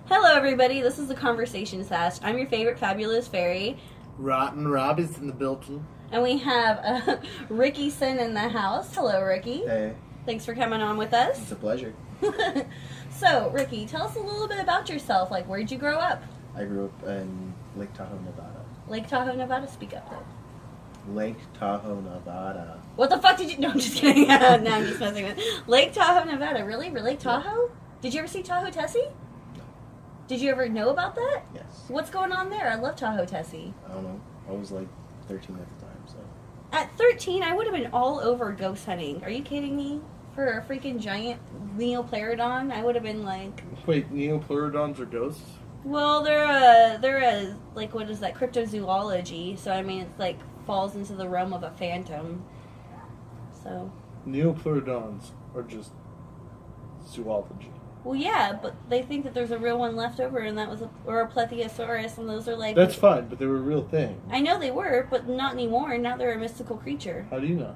Hello, everybody. This is the Conversations Fast. I'm your favorite fabulous fairy. Rotten Robby's in the building. And we have Ricky Sin in the house. Hello, Ricky. Hey. Thanks for coming on with us. It's a pleasure. So, Ricky, tell us a little bit about yourself. Like, where'd you grow up? I grew up in Lake Tahoe, Nevada. Lake Tahoe, Nevada? Speak up, though. Lake Tahoe, Nevada. What the fuck did you... No, I'm just kidding. No, I'm just messing with Lake Tahoe, Nevada. Really? Lake Tahoe? Yeah. Did you ever see Tahoe Tessie? No. Did you ever know about that? Yes. What's going on there? I love Tahoe Tessie. I don't know. I was like 13 at the time, so. At 13, I would have been all over ghost hunting. Are you kidding me? For a freaking giant Neopleurodon, I would have been like... Wait, Neopleurodons are ghosts? Well, they're a, like, what is that, cryptozoology, so I mean, it's like, falls into the realm of a phantom, so... Neopleurodons are just zoology. Well, yeah, but they think that there's a real one left over, and that was or a Plesiosaurus, and those are like... That's fine, but they were a real thing. I know they were, but not anymore. Now they're a mystical creature. How do you know?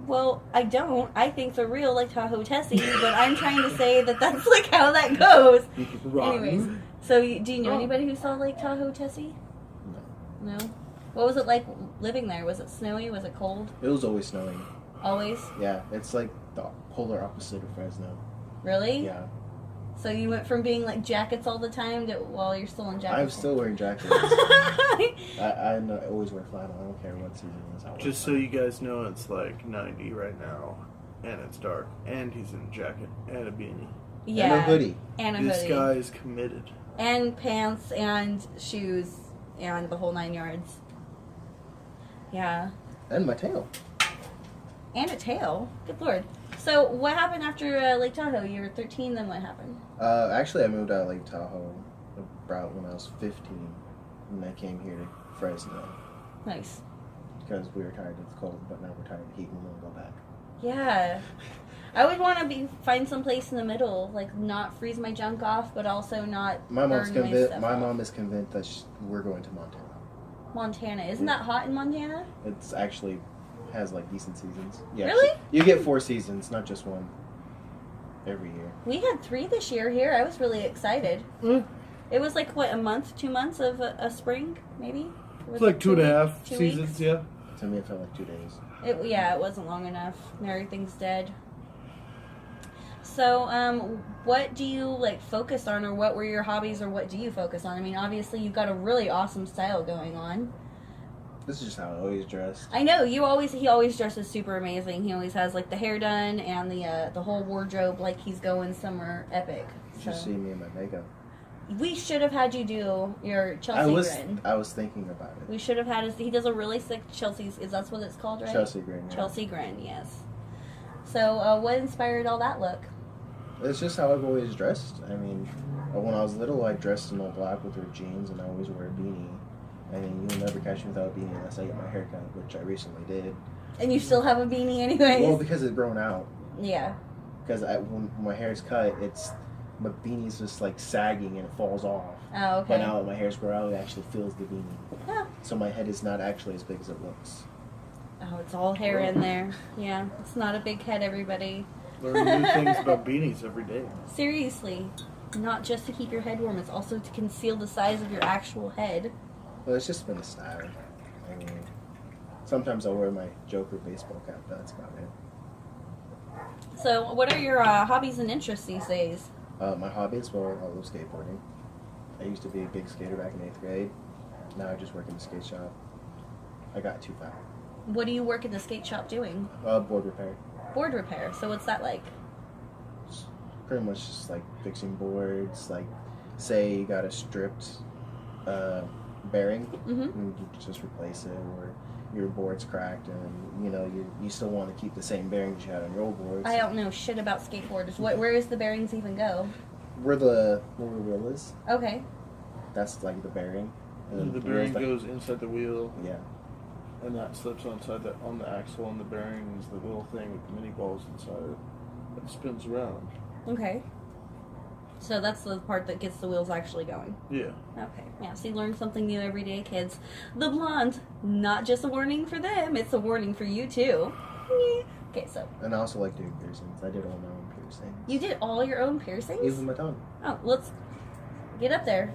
Well, I don't. I think they're real, like Tahoe Tessie, but I'm trying to say that that's like how that goes. Anyways, so do you know anybody who saw Lake Tahoe Tessie? No. No? What was it like living there? Was it snowy? Was it cold? It was always snowing. Always? Yeah, it's like the polar opposite of Fresno. Really? Yeah. So you went from being like jackets all the time to while you're still in jackets? I'm still wearing jackets. I always wear flannel. I don't care what season it is. Just so you guys know, it's like 90 right now, and it's dark, and he's in a jacket and a beanie. Yeah. And a hoodie. And a hoodie. This guy is committed. And pants and shoes and the whole 9 yards. Yeah. And my tail. And a tail. Good lord. So, what happened after Lake Tahoe? You were 13, then what happened? Actually, I moved out of Lake Tahoe about when I was 15, and I came here to Fresno. Nice. Because we were tired of the cold, but now we're tired of the heat and we want to go back. Yeah. I would want to find some place in the middle, like not freeze my junk off, but also not My mom's burn convinced. stuff My off. mom is convinced that we're going to Montana. Montana. Isn't that hot in Montana? It's actually has like decent seasons. Yeah, Really? You get 4 seasons, not just one. Every year. We had 3 this year here. I was really excited. It was like, what, a month, 2 months of a spring, maybe? It's like 2.5 2 seasons, weeks? yeah. To me, it felt like 2 days. Yeah, it wasn't long enough. Now everything's dead. So, what do you, like, focus on, or what were your hobbies, or what do you focus on? I mean, obviously, you've got a really awesome style going on. This is just how I always dressed. I know, he always dresses super amazing. He always has, like, the hair done and the whole wardrobe like he's going somewhere epic. You should see me in my makeup. We should have had you do your Chelsea grin. I was thinking about it. We should have had he does a really sick Chelsea's, is that what it's called, right? Chelsea grin. Yeah. Chelsea grin, yes. So, what inspired all that look? It's just how I've always dressed. I mean, when I was little, I dressed in all black with her jeans, and I always wear a beanie. I mean, you'll never catch me without a beanie unless I get my hair cut, which I recently did. And you still have a beanie anyways? Well, because it's grown out. Yeah. Because when my hair's cut, my beanie's just like sagging and it falls off. Oh, okay. But now that my hair's grown out, it actually fills the beanie. Yeah. So my head is not actually as big as it looks. Oh, it's all hair in there. Yeah, it's not a big head, everybody. Learn new things about beanies every day. Seriously. Not just to keep your head warm, it's also to conceal the size of your actual head. Well, it's just been a style. I mean, sometimes I'll wear my Joker baseball cap, but that's about it. So, what are your hobbies and interests these days? My hobbies, well, I love skateboarding. I used to be a big skater back in 8th grade. Now I just work in the skate shop. I got too fat. What do you work in the skate shop doing? Board repair. Board repair. So what's that like? It's pretty much just like fixing boards. Like, say you got a stripped bearing, and you just replace it, or your board's cracked, and you still want to keep the same bearings you had on your old boards. I don't know shit about skateboarders. Where does the bearings even go? Where the wheel is. Okay. That's like the bearing. And the bearing goes inside the wheel. Yeah. And that slips on the axle, and the bearing is the little thing with the mini balls inside it that spins around. Okay. So that's the part that gets the wheels actually going. Yeah. Okay. Yeah, so you learn something new every day, kids. The blonde, not just a warning for them, it's a warning for you too. Okay, so. And I also like doing piercings. I did all my own piercings. You did all your own piercings? Even my tongue. Oh, let's Get up there.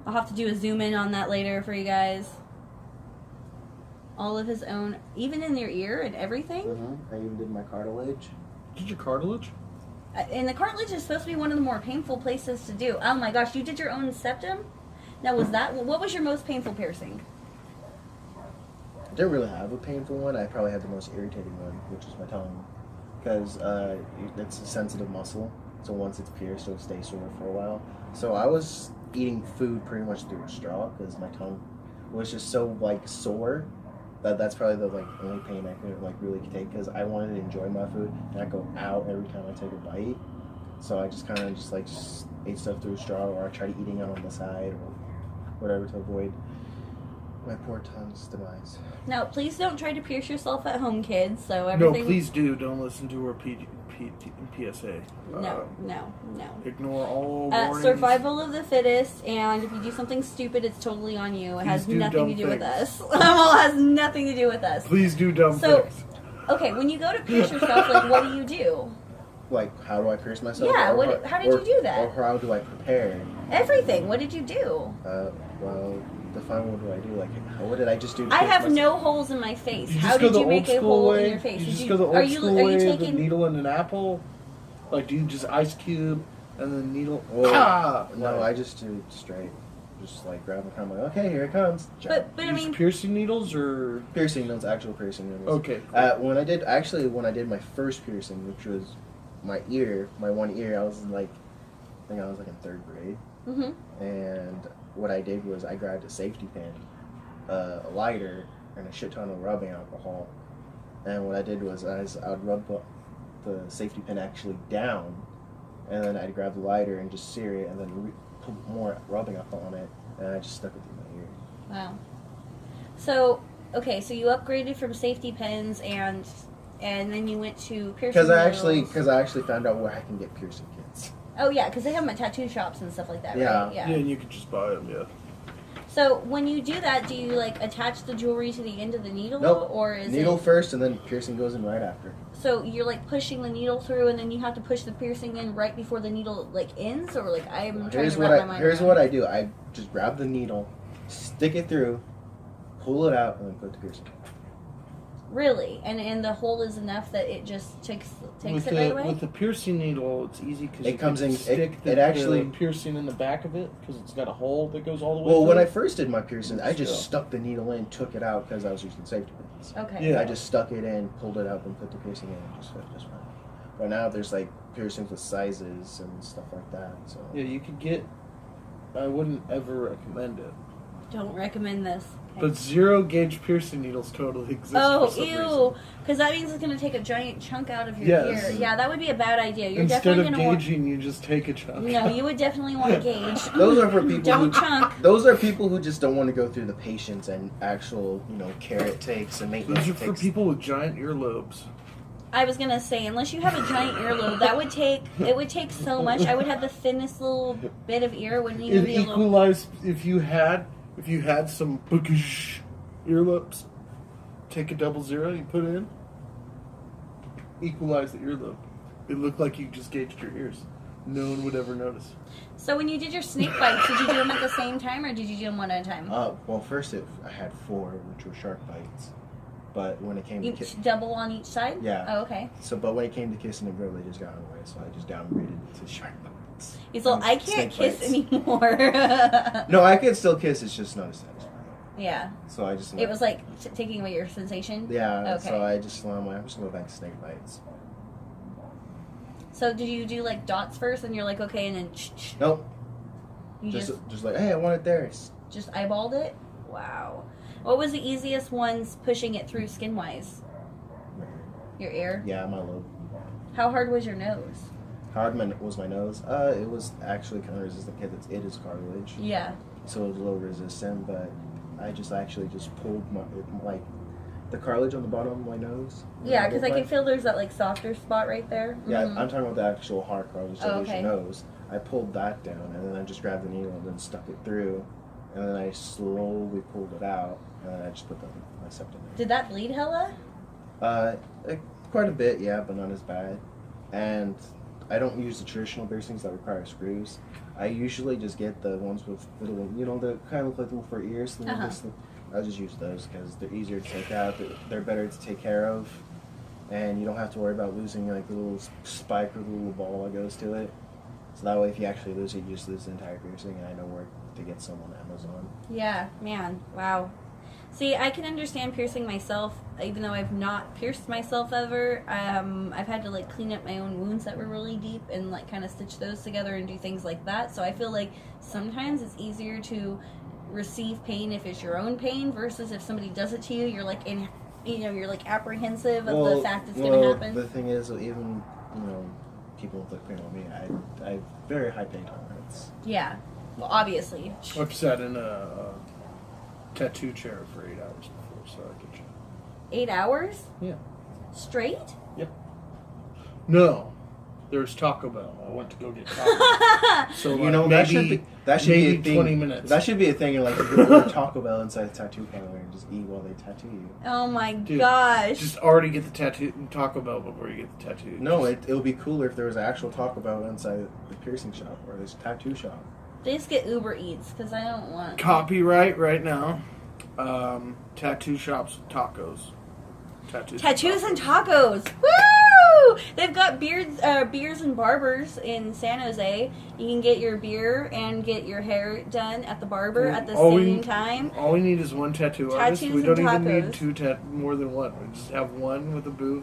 I'll have to do a zoom in on that later for you guys. All of his own, even in your ear and everything. I even did my cartilage. Did your cartilage? And the cartilage is supposed to be one of the more painful places to do. Oh my gosh, you did your own septum? Now, what was your most painful piercing? I didn't really have a painful one. I probably had the most irritating one, which is my tongue. Because it's a sensitive muscle. So once it's pierced, it'll stay sore for a while. So I was eating food pretty much through a straw because my tongue was just so like sore that's probably the like only pain I could like really take because I wanted to enjoy my food and I go out every time I take a bite. So I just kind of just ate stuff through a straw, or I tried eating it on the side or whatever to avoid my poor tongue's demise. Now, please don't try to pierce yourself at home, kids. So everything. No, please do. Don't listen to her PSA. No. Ignore all warnings. Survival of the fittest, and if you do something stupid, it's totally on you. It has Please do nothing to dumb do with things. us. It has nothing to do with us. Please do dumb things. Okay, when you go to pierce yourself, like, what do you do? Like, how do I pierce myself? Yeah, how did you do that? Or how do I prepare? Everything. What did you do? Well, define what do I do? Like, what did I just do? I have no holes in my face. You How did you make a hole way? in your face? You just go the old school are way you of the taking needle in an apple? Like, do you just ice cube and then needle? No, I just do it straight. Just like grab it, I'm like, okay, here it comes. But I mean, piercing needles or piercing needles, actual piercing needles. Okay. Cool. When I did my first piercing, which was my one ear, I was like, I think I was like in 3rd grade. And what I did was I grabbed a safety pin, a lighter, and a shit ton of rubbing alcohol. And what I did was I'd rub the safety pin actually down, and then I'd grab the lighter and just sear it, and then put more rubbing alcohol on it, and I just stuck it through my ear. Wow. So, okay, so you upgraded from safety pins, and then you went to piercing. Because I actually found out where I can get piercing kits. Oh yeah, because they have them at tattoo shops and stuff like that, yeah. right? Yeah. Yeah, and you can just buy them. Yeah. So when you do that, do you like attach the jewelry to the end of the needle, Nope. or is needle it first, and then piercing goes in right after? So you're like pushing the needle through, and then you have to push the piercing in right before the needle like ends, or like I'm trying to wrap my mind Here's around. what I do. I just grab the needle, stick it through, pull it out, and then put the piercing. Really, and the hole is enough that it just takes With it right away. With the piercing needle, it's easy because It comes in. Stick the piercing in the back of it because it's got a hole that goes all the way. Well, when through. I first did my piercing, I just stuck the needle in, took it out because I was using safety pins. Okay. Yeah. I just stuck it in, pulled it out, and put the piercing in, and just fit just fine. But now there's like piercings with sizes and stuff like that. So yeah, you could get. I wouldn't ever recommend it. Don't recommend this. Okay. But 0 gauge piercing needles totally exist. Oh, for some ew! reason. Because that means it's going to take a giant chunk out of your Yes. ear. Yeah, that would be a bad idea. You're Instead definitely of going to gauging, you just take a chunk. No, you would definitely want to gauge. those are for people. Don't chunk. Those are people who just don't want to go through the patience and actual, care it takes and maintenance. Those are for people with giant earlobes. I was gonna say, unless you have a giant earlobe, it would take so much. I would have the thinnest little bit of ear. Wouldn't even It be a little. equalized if you had some bookish earlobes. Take a 00, you put it in. Equalize the earlobe. It looked like you just gauged your ears. No one would ever notice. So when you did your snake bites, did you do them at the same time, or did you do them one at a time? Well, first I had 4, which were shark bites. But when it came to double on each side? Yeah. Oh, okay. But when it came to kissing a girl, they just got away. So I just downgraded to shark bites. He's like, I can't kiss anymore. No, I can still kiss. It's just not as satisfying. Yeah. So I just. It was like taking away your sensation. Yeah. Okay. So I'm just gonna go back to snake bites. So did you do like dots first, and you're like, okay, and then? Nope. You just like, hey, I want it there. Just eyeballed it. Wow. What was the easiest ones pushing it through skin wise? Your ear? Yeah, my lobe. How hard was your nose? Hard was my nose. It was actually kind of resistant because it is cartilage. Yeah. So it was a little resistant, but I just pulled the cartilage on the bottom of my nose. Yeah, because I can feel there's that like softer spot right there. Yeah, I'm talking about the actual hard cartilage that is okay. your nose. I pulled that down, and then I just grabbed the needle and then stuck it through, and then I slowly pulled it out, and then I just put my septum in. Did that bleed hella? Quite a bit, yeah, but not as bad. And I don't use the traditional piercings that require screws. I usually just get the ones with little, you know, the kind of look like little for ears. I'll just use those because they're easier to take out. They're better to take care of, and you don't have to worry about losing like the little spike or the little ball that goes to it. So that way, if you actually lose it, you just lose the entire piercing, and I know where to get some on Amazon. Yeah, man, wow. See, I can understand piercing myself, even though I've not pierced myself ever. I've had to like clean up my own wounds that were really deep and like kind of stitch those together and do things like that. So I feel like sometimes it's easier to receive pain if it's your own pain versus if somebody does it to you. You're like you're like apprehensive of the fact it's going to happen. The thing is, even people inflict pain on me. I have very high pain tolerance. Yeah, well, obviously. I've sat in a tattoo chair for 8 hours before, so I get you. 8 hours? Yeah. Straight? Yep. No, there's Taco Bell. I went to go get Taco Bell. So that should be a thing. 20 minutes. That should be a thing. You're like, you go to Taco Bell inside a tattoo parlor and just eat while they tattoo you. Oh my Dude, gosh! Just already get the Taco Bell before you get the tattoo. No, it would be cooler if there was an actual Taco Bell inside the piercing shop or this tattoo shop. They just get Uber Eats because I don't want Copyright right now. Tattoo shops with tacos. Tattoos and tacos. Woo! They've got beers and barbers in San Jose. You can get your beer and get your hair done at the barber at the same time. All we need is one tattoo artist. We don't even need more than one. We just have one with a booth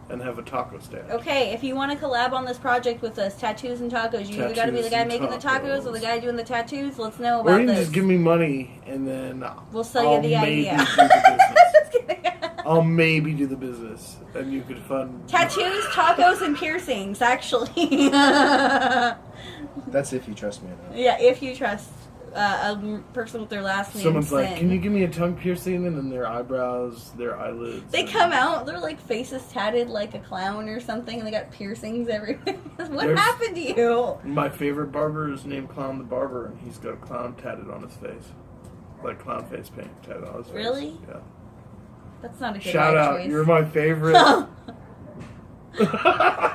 and have a taco stand. Okay, if you want to collab on this project with us, tattoos and tacos, you either got to be the guy making the tacos or the guy doing the tattoos. Let's know about this. Or you can just give me money and then we'll sell you the idea. I'll maybe do the business and you could fund tattoos, tacos, and piercings. Actually, that's if you trust me enough. Yeah, if you trust a person with their last name. Someone's like, can you give me a tongue piercing? And then their eyebrows, their eyelids. They come out, they're like faces tatted like a clown or something, and they got piercings everywhere. What happened to you? My favorite barber is named Clown the Barber, and he's got a clown tatted on his face. Like clown face paint tatted on his face. Really? Yeah. That's not a good Shout life out, choice. you're my favorite.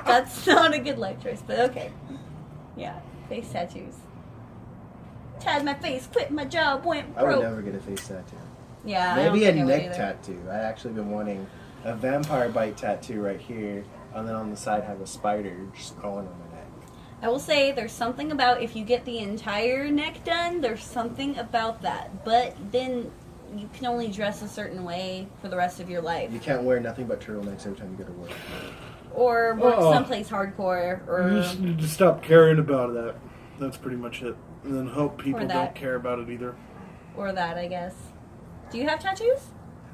That's not a good life choice, but okay. Yeah, face tattoos. Tattooed my face, quit my job, went broke. I would never get a face tattoo. Yeah, maybe a neck tattoo. I actually been wanting a vampire bite tattoo right here, and then on the side have a spider just crawling on my neck. I will say there's something about if you get the entire neck done, there's something about that. But then you can only dress a certain way for the rest of your life. You can't wear nothing but turtlenecks every time you go to work. Or work someplace hardcore. Or you just need to stop caring about that. That's pretty much it. And then hope people don't care about it either. Or that, I guess. Do you have tattoos?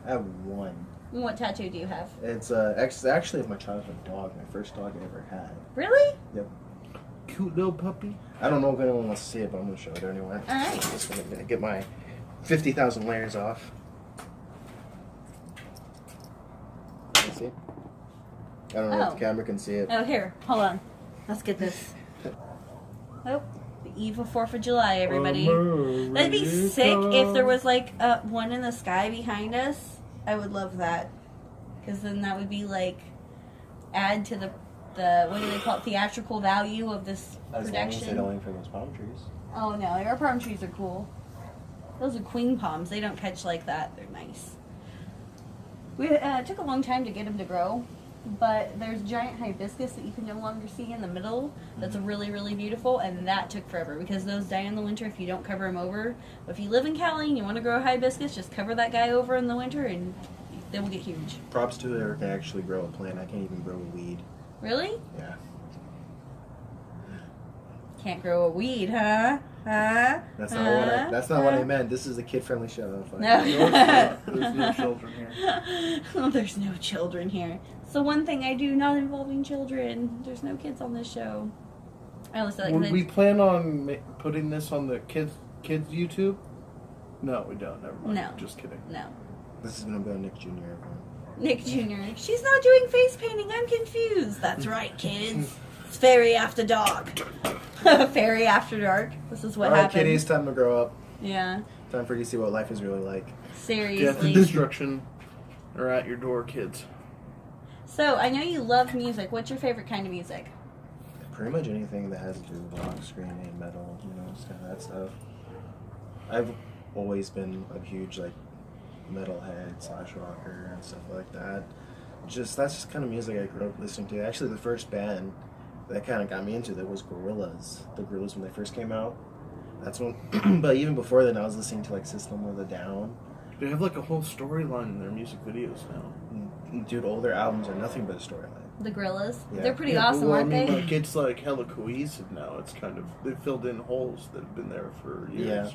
I have one. What tattoo do you have? It's actually of my childhood dog, my first dog I ever had. Really? Yep. Cute little puppy. I don't know if anyone wants to see it, but I'm going to show it anyway. Alright. I'm just going to get my 50,000 layers off. Can you see? I don't know if the camera can see it. Oh, here. Hold on. Let's get this. Oh. The eve of 4th of July, everybody. That'd be sick if there was like one in the sky behind us. I would love that. Because then that would be like add to the what do they call it, theatrical value of this production. As long as they don't aim for those palm trees. Oh no, our palm trees are cool. Those are queen palms. They don't catch like that. They're nice. We took a long time to get them to grow. But there's giant hibiscus that you can no longer see in the middle. That's really, really beautiful, and that took forever because those die in the winter if you don't cover them over. But if you live in Cali and you want to grow a hibiscus, just cover that guy over in the winter, and they will get huge. Props to whoever can actually grow a plant. I can't even grow a weed. Really? Yeah. Can't grow a weed, huh? Huh? That's not what I meant. This is a kid-friendly show. No. There's no children here. Oh, there's no children here. So one thing I do not involving children. There's no kids on this show. I always like Would we plan on putting this on the kids YouTube? No, we don't. Never mind. No. Just kidding. No. This is going to be on Nick Jr. everyone. Nick Jr. She's not doing face painting. I'm confused. That's right, kids. It's Fairy After Dark. Fairy After Dark. This is what happens. happens. Alright, kitties, time to grow up. Yeah. Time for you to see what life is really like. Seriously. Death and destruction are at your door, kids. So, I know you love music. What's your favorite kind of music? Pretty much anything that has to do with rock, screaming, metal, just kind of that stuff. I've always been a huge like metalhead / rocker and stuff like that. That's just kind of music I grew up listening to. Actually, the first band that kind of got me into it was Gorillaz. The Gorillaz when they first came out. That's when. But even before then, I was listening to like System of a Down. They have like a whole storyline in their music videos now. Dude, all their albums are nothing but a storyline. The Gorillas? Yeah. They're pretty awesome, aren't they? Like, it's like hella cohesive now. It's kind of, they filled in holes that have been there for years.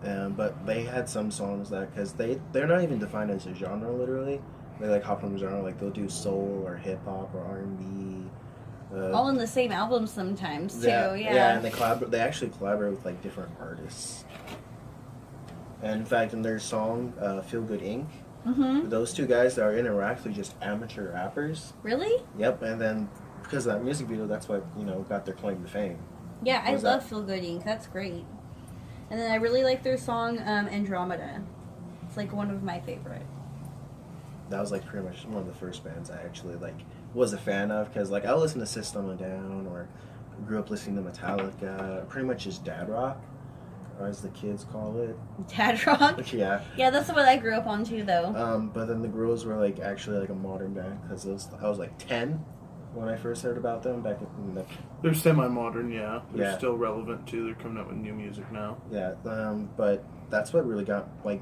Yeah. But they had some songs that, because they're not even defined as a genre, literally. They like hop from a genre, like they'll do soul or hip hop or R&B. All in the same album sometimes too. Yeah, and they actually collaborate with like different artists. And in fact, in their song "Feel Good Inc." Those two guys that are in it are actually just amateur rappers. Really? Yep. And then because of that music video, that's what got their claim to fame. Yeah, I love Feel Good Inc. That's great. And then I really like their song Andromeda. It's like one of my favorite. That was like pretty much one of the first bands I actually like was a fan of, because like I listened to System of a Down or grew up listening to Metallica, pretty much just dad rock, or as the kids call it. Dad rock? Yeah. Yeah, that's what I grew up on too, though. But then the Gorillaz were like actually like a modern band, because I was like 10 when I first heard about them back in the... They're semi-modern, yeah. They're Yeah. still relevant too. They're coming out with new music now. Yeah, but that's what really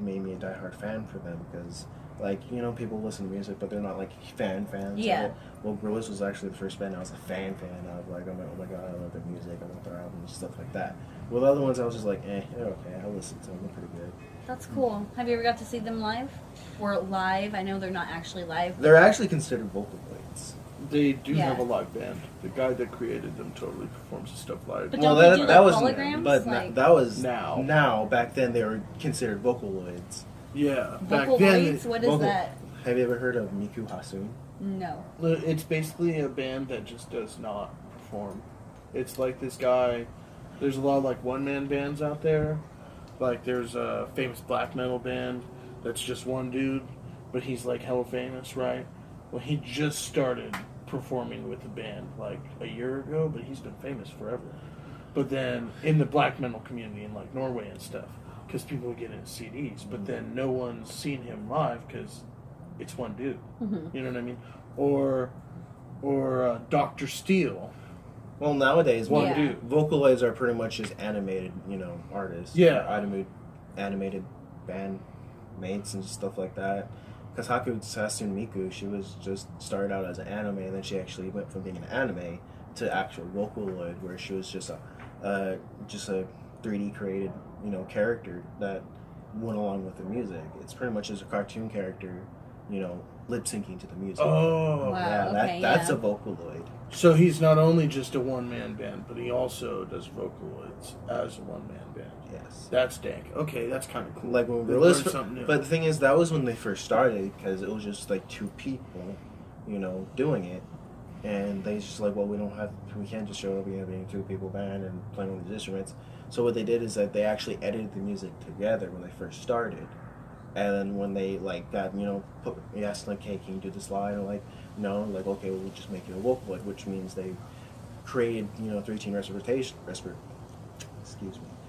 made me a diehard fan for them, because like people listen to music but they're not like fans Yeah. of it. Well, Gorillaz was actually the first band I was a fan of. Like I'm like, oh my god, I love their music, I love their albums, stuff like that. Well, the other ones I was just like, they're okay, I'll listen to them, they're pretty good. That's cool. Have you ever got to see them live? Or live? I know they're not actually live. They're actually considered Vocaloids. They do Yeah. have a live band. The guy that created them totally performs his stuff live. But Well, don't they do, that like, was holograms? but Like- that was Now. Now, back then they were considered Vocaloids. Yeah, back Vocaloids? then. What is that? Have you ever heard of Miku Hasun? No. It's basically a band that just does not perform. It's like this guy. There's a lot of like one-man bands out there. Like there's a famous black metal band that's just one dude, but he's like hella famous, right? Well, he just started performing with the band like a year ago, but he's been famous forever. But then in the black metal community in like Norway and stuff, because people get into CDs, but then no one's seen him live because it's one dude. You know what I mean? Or Dr. Steele. Well, nowadays, Yeah. Vocaloids are pretty much just animated, artists. Yeah. Animated band mates and stuff like that. Because Haku Sasune Miku, she was just started out as an anime, and then she actually went from being an anime to actual Vocaloid, where she was just a 3D created, character that went along with the music. It's pretty much just a cartoon character, lip syncing to the music. Oh. Wow. Yeah, okay, that's yeah. a Vocaloid. So he's not only just a one-man band, but he also does Vocaloids as a one-man band. Yes. That's dank. Okay, that's kind of cool. Like when we We've released, learned something new. but the thing is, that was when they first started, because it was just like two people, doing it, and they just like, well, we can't just show up being a two-people band and playing all these instruments. So what they did is that they actually edited the music together when they first started, and then when they like got we asked like, hey, can you do this live? And like, no, like okay, well, we'll just make it a Vocaloid, which means they created 13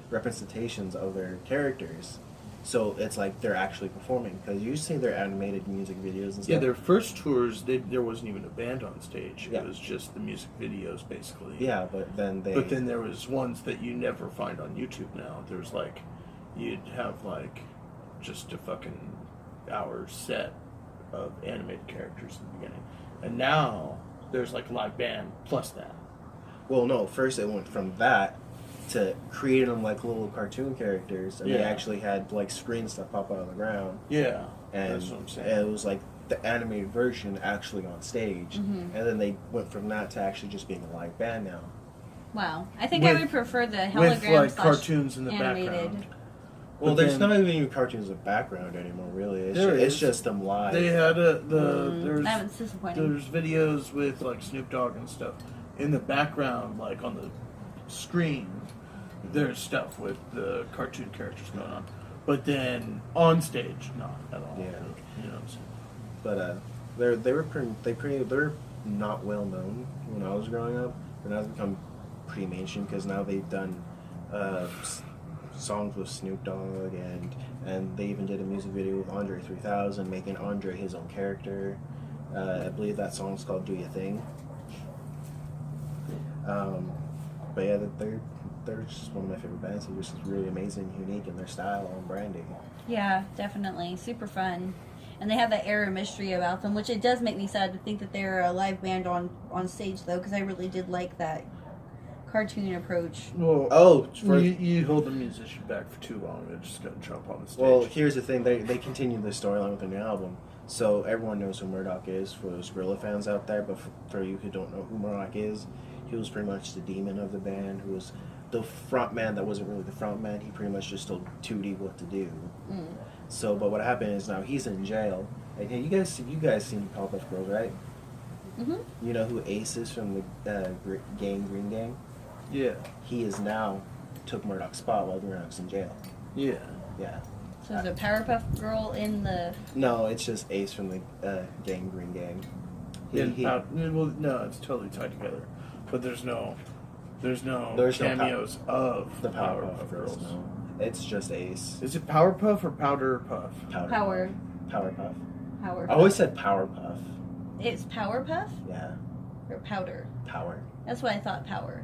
representations of their characters, so it's like they're actually performing, because you see their animated music videos and stuff. Yeah, their first tours, there wasn't even a band on stage. Yeah. It was just the music videos, basically. Yeah, but then there was ones that you never find on YouTube now. There's like, you'd have like just a fucking hour set of animated characters in the beginning, and now there's like a live band plus that. well, no, first it went from that to creating them like little cartoon characters, and they Yeah. actually had like screens that pop out of the ground, Yeah, and that's what I'm saying. it was like the animated version actually on stage, and then they went from that to actually just being a live band now. Wow. I think I With- would prefer the with hologram like slash cartoons in the animated. background. Well, But there's then- not even cartoons in the background anymore, really. There It's is. just them live. They had That there's was disappointing. there's videos with like Snoop Dogg and stuff in the background, like on the screen. There's stuff with the cartoon characters going on, but then on stage, not at all. Yeah. You know what I'm saying? But they're not well known when I was growing up. but now it's become pretty mainstream because now they've done songs with Snoop Dogg and they even did a music video with Andre 3000 making Andre his own character. I believe that song's called Do Ya Thing. But yeah, they're just one of my favorite bands. They're just really amazing, unique in their style and branding. Yeah, definitely. Super fun. And they have that air of mystery about them, which it does make me sad to think that they're a live band on stage, though, because I really did like that cartoon approach. Well, you hold the musician back for too long, they're just going to jump on the stage. Well, here's the thing. They continue the storyline with a new album. So everyone knows who Murdoch is for those Gorilla fans out there, but for you who don't know who Murdoch is, he was pretty much the demon of the band, who was the front man that wasn't really the front man. He pretty much just told Tootie what to do. So, but what happened is now he's in jail. And you guys seen Powerpuff Girls, right? You know who Ace is from the Green Gang? Yeah. He is now took Murdoch's spot while Murdoch's in jail. Yeah. Yeah. So there's a Powerpuff Girl in the... No, it's just Ace from the Green Gang. No, it's totally tied together. But there's no cameos of the Powerpuff Girls. No. It's just Ace. Is it Powerpuff or Powder Puff? Powerpuff. I always said Powerpuff. It's Powerpuff? Yeah. Or Powder? Power. That's what I thought, Power.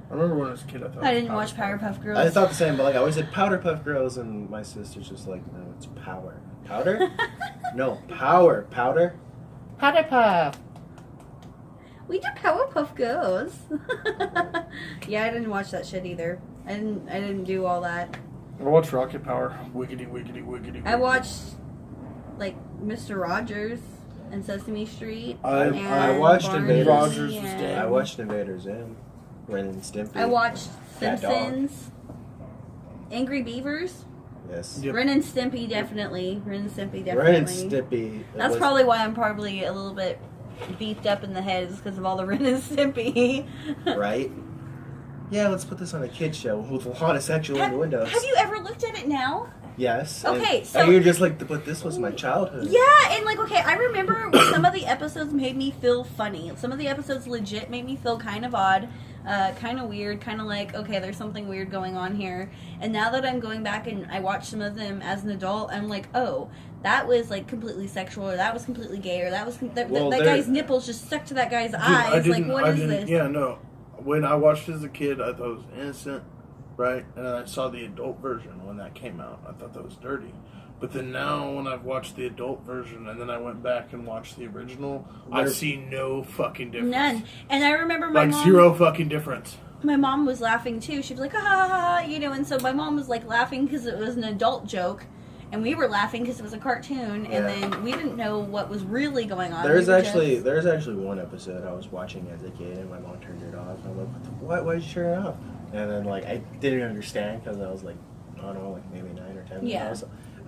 I remember when I was a kid, I thought I didn't watch Powerpuff Girls. I thought the same, but I always said Powderpuff Girls, and my sister's just like, no, it's Power. Powder? No, Power. Powder? Powderpuff. We did Powerpuff Girls. Yeah, I didn't watch that shit either. I didn't do all that. I watched Rocket Power. Wiggity, wiggity, wiggity. I watched, like, Mr. Rogers and Sesame Street. I watched Barney Invaders. Rogers was dead. I watched Invaders in Ren and Stimpy. I watched Cat Dog. Simpsons. Angry Beavers. Yes. Yep. Ren and Stimpy, definitely. Ren and Stimpy, definitely. Ren and Stimpy. That's probably why I'm probably a little bit beefed up in the head, is because of all the Ren and Stimpy. Right? Yeah, let's put this on a kid show with a lot of sexual innuendos. Have you ever looked at it now? Yes. Okay, and you're just like, but this was my childhood. Yeah, and like, okay, I remember some of the episodes made me feel funny. Some of the episodes legit made me feel kind of odd, kind of weird, kind of like, okay, there's something weird going on here. And now that I'm going back and I watch some of them as an adult, I'm like, oh, that was like completely sexual, or that was completely gay, or that was that guy's nipples just stuck to that guy's eyes. Like, what is this? Yeah, no. When I watched it as a kid, I thought it was innocent, right? And then I saw the adult version when that came out. I thought that was dirty. But then now, when I've watched the adult version, and then I went back and watched the original, I see no fucking difference. None. And I remember my mom... zero fucking difference. My mom was laughing, too. She was like, ha, ha, ha, you know, and so my mom was, like, laughing because it was an adult joke. And we were laughing because it was a cartoon, and then we didn't know what was really going on. There's actually one episode I was watching as a kid, and my mom turned it off. I'm like, why did you turn it off? And then, like, I didn't understand because I was, like, I don't know, like maybe 9 or 10. Yeah.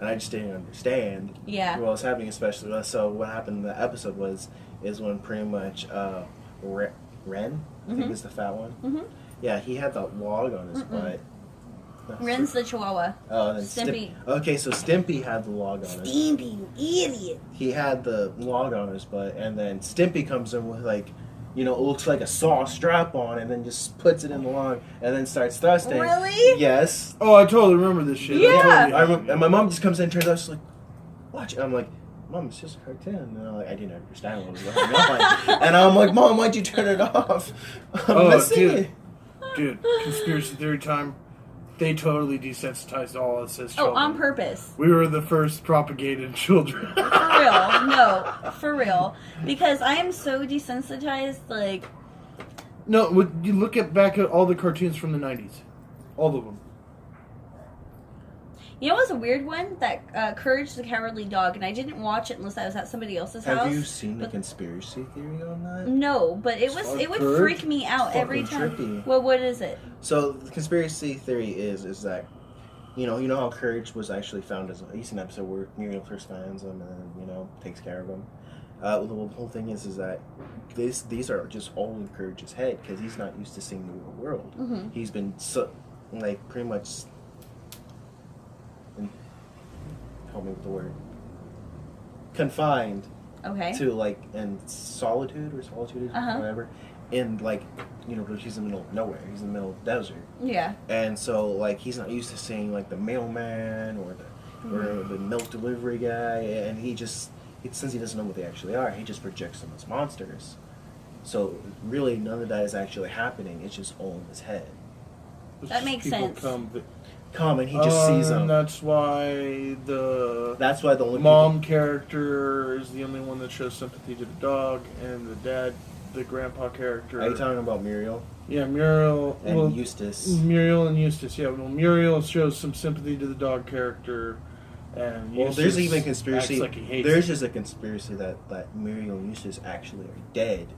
And I just didn't understand what was happening, especially. So what happened in the episode is when pretty much Ren, I think is the fat one. Mm-hmm. Yeah, he had that log on his butt. Ren's the Chihuahua. Oh, and then Stimpy. Okay, so Stimpy had the log on his. Stimpy, you idiot. He had the log on his butt, and then Stimpy comes in with like, you know, it looks like a saw strap on, and then just puts it in the log, and then starts thrusting. Really? Yes. Oh, I totally remember this shit. Yeah. And my mom just comes in and turns out, she's like, watch it. I'm like, Mom, it's just a cartoon. And I'm like, I didn't understand what was going on. And I'm like, Mom, why'd you turn it off? I'm missing it. Dude, conspiracy theory time. They totally desensitized all us as children. Oh, on purpose. We were the first propagated children. For real. No, for real. Because I am so desensitized, like... No, you look back at all the cartoons from the 90s. All of them. You know what's a weird one? That Courage the Cowardly Dog, and I didn't watch it unless I was at somebody else's house. Have you seen the conspiracy theory on that? No, but it would freak me out every time. Trippy. Well, what is it? So the conspiracy theory is that, you know how Courage was actually found as he's an episode where Muriel first finds him and takes care of him. The whole thing is that these are just all in Courage's head because he's not used to seeing the real world. Mm-hmm. He's been pretty much. Help me with the word. Confined. Okay. To in solitude or whatever, in he's in the middle of nowhere. He's in the middle of the desert. Yeah. And so, like, he's not used to seeing, like, the mailman or the milk delivery guy. And since he doesn't know what they actually are, he just projects them as monsters. So, really, none of that is actually happening. It's just all in his head. That makes sense. Come and he just sees them. That's why the only mom character is the only one that shows sympathy to the dog, and the grandpa character. Are you talking about Muriel? Yeah, Muriel and Eustace. Muriel and Eustace. Yeah, well, Muriel shows some sympathy to the dog character, and Eustace there's even conspiracy. Like he hates there's him. just a conspiracy that Muriel and Eustace actually are dead,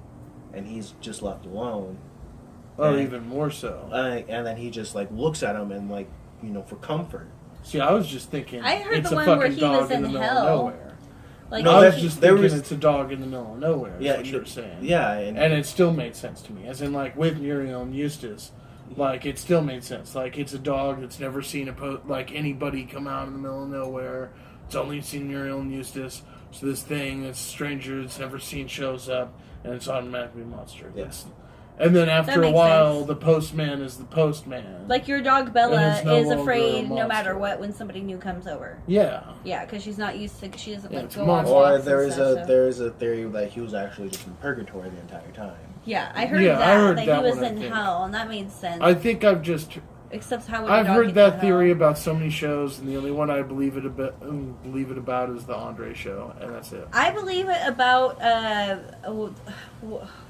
and he's just left alone. Oh, even more so. And then he just like looks at him and like for comfort. See, I was just thinking. I heard it's the a one fucking where he dog was in the in middle hell. of nowhere. Like, No, I was just thinking it's a dog in the middle of nowhere. Yeah, what you're saying. Yeah, and it still made sense to me. As in, like with Muriel and Eustace, like it still made sense. Like it's a dog that's never seen anybody come out in the middle of nowhere. It's only seen Muriel and Eustace. So this thing, this stranger that's never seen, shows up, and it's automatically a monster. Yeah. And then after a while, sense. the postman is the postman. Like your dog Bella no is longer afraid a no matter monster. what when somebody new comes over. Yeah. Yeah, because she's not used to. She doesn't like it's go a on monster. walks Or and stuff, there is a theory that he was actually just in purgatory the entire time. Yeah, I heard Yeah, that. I heard that that he was one, I in think. hell, and that made sense. I think Except how would your I've dog heard get that to theory hell? about so many shows, and the only one I believe it about is the Andre show, and that's it. I believe it about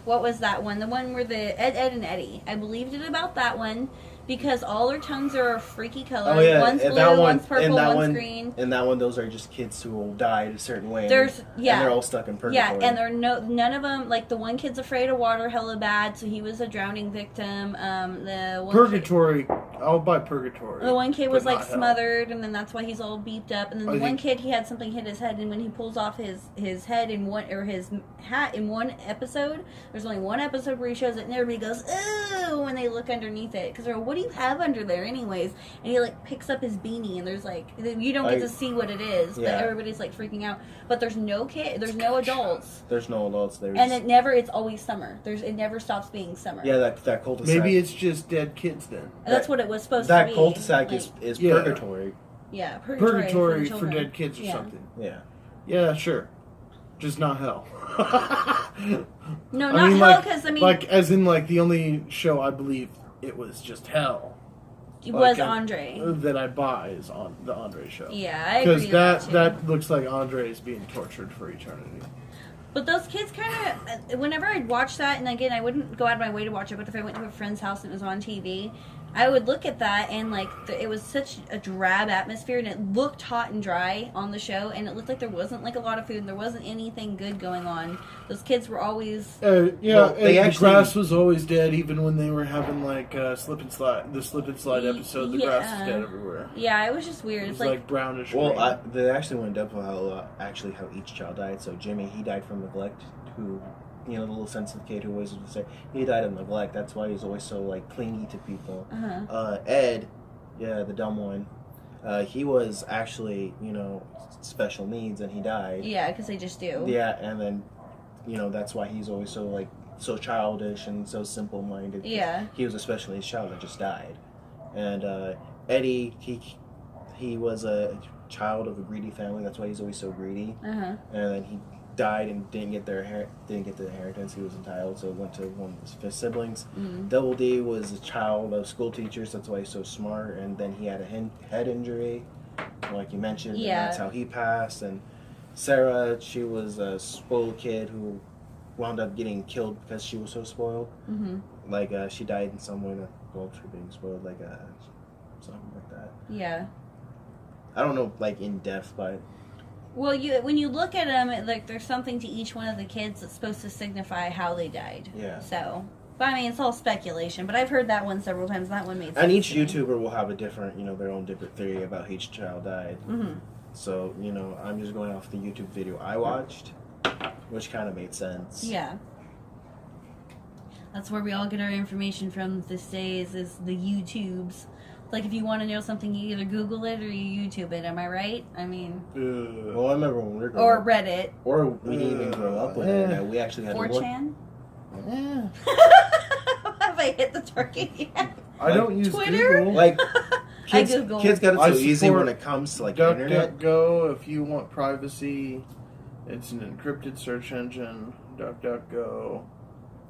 what was that one? The one where the Ed and Eddie. I believed it about that one because all their tongues are a freaky color. Oh yeah, One's and blue, that one, one's purple, and that one's one, green. And that one, those are just kids who will die a certain way. And they're all stuck in purgatory. Yeah, and they're none of them. Like the one kid's afraid of water, hella bad, so he was a drowning victim. The one Purgatory, I'll buy Purgatory. The one kid was but like not Hell. smothered, and then that's why he's all beeped up. And then the one kid, he had something hit his head, and when he pulls off his head his hat in one episode, there's only one episode where he shows it, and everybody goes ooh when they look underneath it because they're like, what do you have under there, anyways? And he like picks up his beanie, and there's like you don't get to see what it is, but everybody's like freaking out. But there's no there's no adults. There's no adults there. And it's always summer. It never stops being summer. Yeah, that cul-de-sac. Maybe it's just dead kids then. That's what it was supposed to be. That cul-de-sac is purgatory. Yeah, purgatory for for dead kids or something. Yeah. Yeah, sure. Just not hell. No, not hell, because like as in like the only show I believe it was just hell. It was Andre. That I buy is on the Andre show. Yeah, I agree with that too. That looks like Andre is being tortured for eternity. But those kids kind of, whenever I'd watch that, and again, I wouldn't go out of my way to watch it, but if I went to a friend's house and it was on TV, I would look at that, and like it was such a drab atmosphere, and it looked hot and dry on the show, and it looked like there wasn't like a lot of food, and there wasn't anything good going on. Those kids were always the grass was always dead, even when they were having like slip and slide episode. The grass was dead everywhere. Yeah, it was just weird. It was like brownish. Well, they actually went up how each child died. So Jimmy, he died from neglect. Who, the little sensitive kid who always would say he died of neglect. That's why he's always so like clingy to people. Ed, the dumb one, he was actually special needs, and he died. Yeah, because they just do. Yeah, and then that's why he's always so childish and so simple-minded. Yeah, he was a special needs child that just died. And Eddie, he was a child of a greedy family. That's why he's always so greedy. And then he died and didn't get the inheritance he was entitled, so it went to one of his siblings. Double D was a child of school teachers. That's why he's so smart. And then he had a head injury, like you mentioned. And that's how he passed. And Sarah, she was a spoiled kid who wound up getting killed because she was so spoiled. Like she died in some way, not for being spoiled, like something like that. Yeah. I don't know, like in depth, but. Well, when you look at them, like there's something to each one of the kids that's supposed to signify how they died. Yeah. So, but I mean, it's all speculation. But I've heard that one several times. That one made sense. And each YouTuber will have a different, their own different theory about how each child died. So, I'm just going off the YouTube video I watched, which kind of made sense. Yeah. That's where we all get our information from these days, is the YouTubes. Like, if you want to know something, you either Google it or you YouTube it. Am I right? I mean... Well, I remember when we were growing up. Or Reddit. Or we didn't even grow up with it. We actually had 4chan? Yeah. I hit the target yet? I don't use Twitter? Google. Like, I kids Google. got it I so easy support when it comes to, like, internet. DuckDuckGo, if you want privacy, it's an encrypted search engine. DuckDuckGo.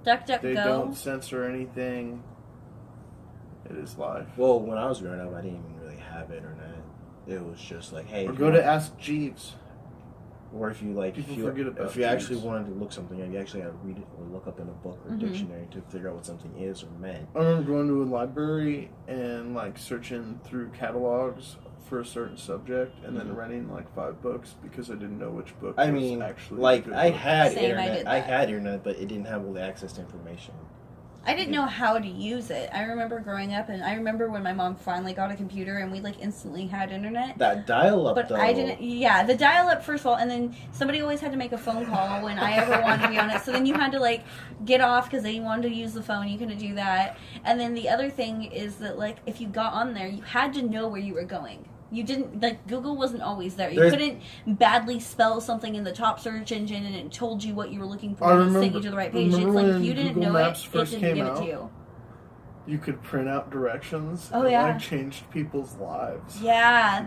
They don't DuckDuckGo. censor anything. It is live. Well, when I was growing up, I didn't even really have internet. It was just like, hey, Or go to Ask Jeeves. or if you like, People forget about if you actually Jeeves. wanted to look something up, you actually had to read it or look up in a book or dictionary to figure out what something is or meant. I remember going to a library and like searching through catalogs for a certain subject and then renting like 5 books because I didn't know which book I was mean, actually like, a good I book. had Same, I internet. did I that. had internet, but it didn't have all the access to information. I didn't know how to use it. I remember growing up, and I remember when my mom finally got a computer, and we like instantly had internet. That dial-up, But though. I didn't. Yeah, the dial-up first of all, and then somebody always had to make a phone call when I ever wanted to be on it. So then you had to like get off because they wanted to use the phone. You couldn't do that. And then the other thing is that like if you got on there, you had to know where you were going. You didn't, like, Google wasn't always there. You couldn't badly spell something in the top search engine and it told you what you were looking for and sent you to the right page. It's like if you didn't Google know Maps it first didn't came give it out? to you. You could print out directions. Oh, and yeah. like changed people's lives. Yeah.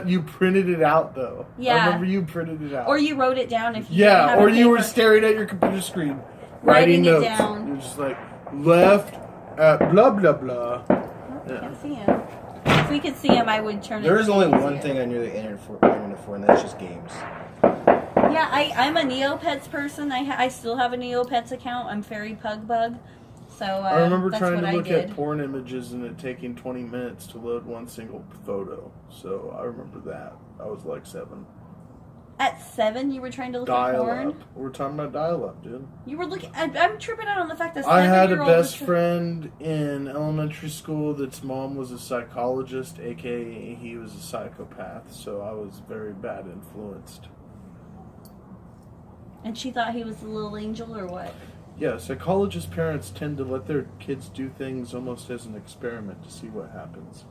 You printed it out though. Yeah. I remember you printed it out. Or you wrote it down if you didn't yeah, have or a you were paper. staring at your computer screen, Writing it notes. down. You're just like left at blah blah blah. Oh, I Yeah. can't see him. If we could see him, I would turn it. There is only easier. one thing I knew the internet for, and that's just games. Yeah, I'm a Neopets person. I still have a Neopets account. I'm Fairy Pug Bug. So I remember that's trying what to I look did. at porn images and it taking 20 minutes to load one single photo. So I remember that. I was like 7. At 7, you were trying to look at Dial porn. up. We're talking about dial up, dude. You were looking. I'm tripping out on the fact that I had a 7-year-old best was- friend in elementary school that's mom was a psychologist, aka he was a psychopath, so I was very bad influenced. And she thought he was a little angel or what? Yeah, psychologist parents tend to let their kids do things almost as an experiment to see what happens.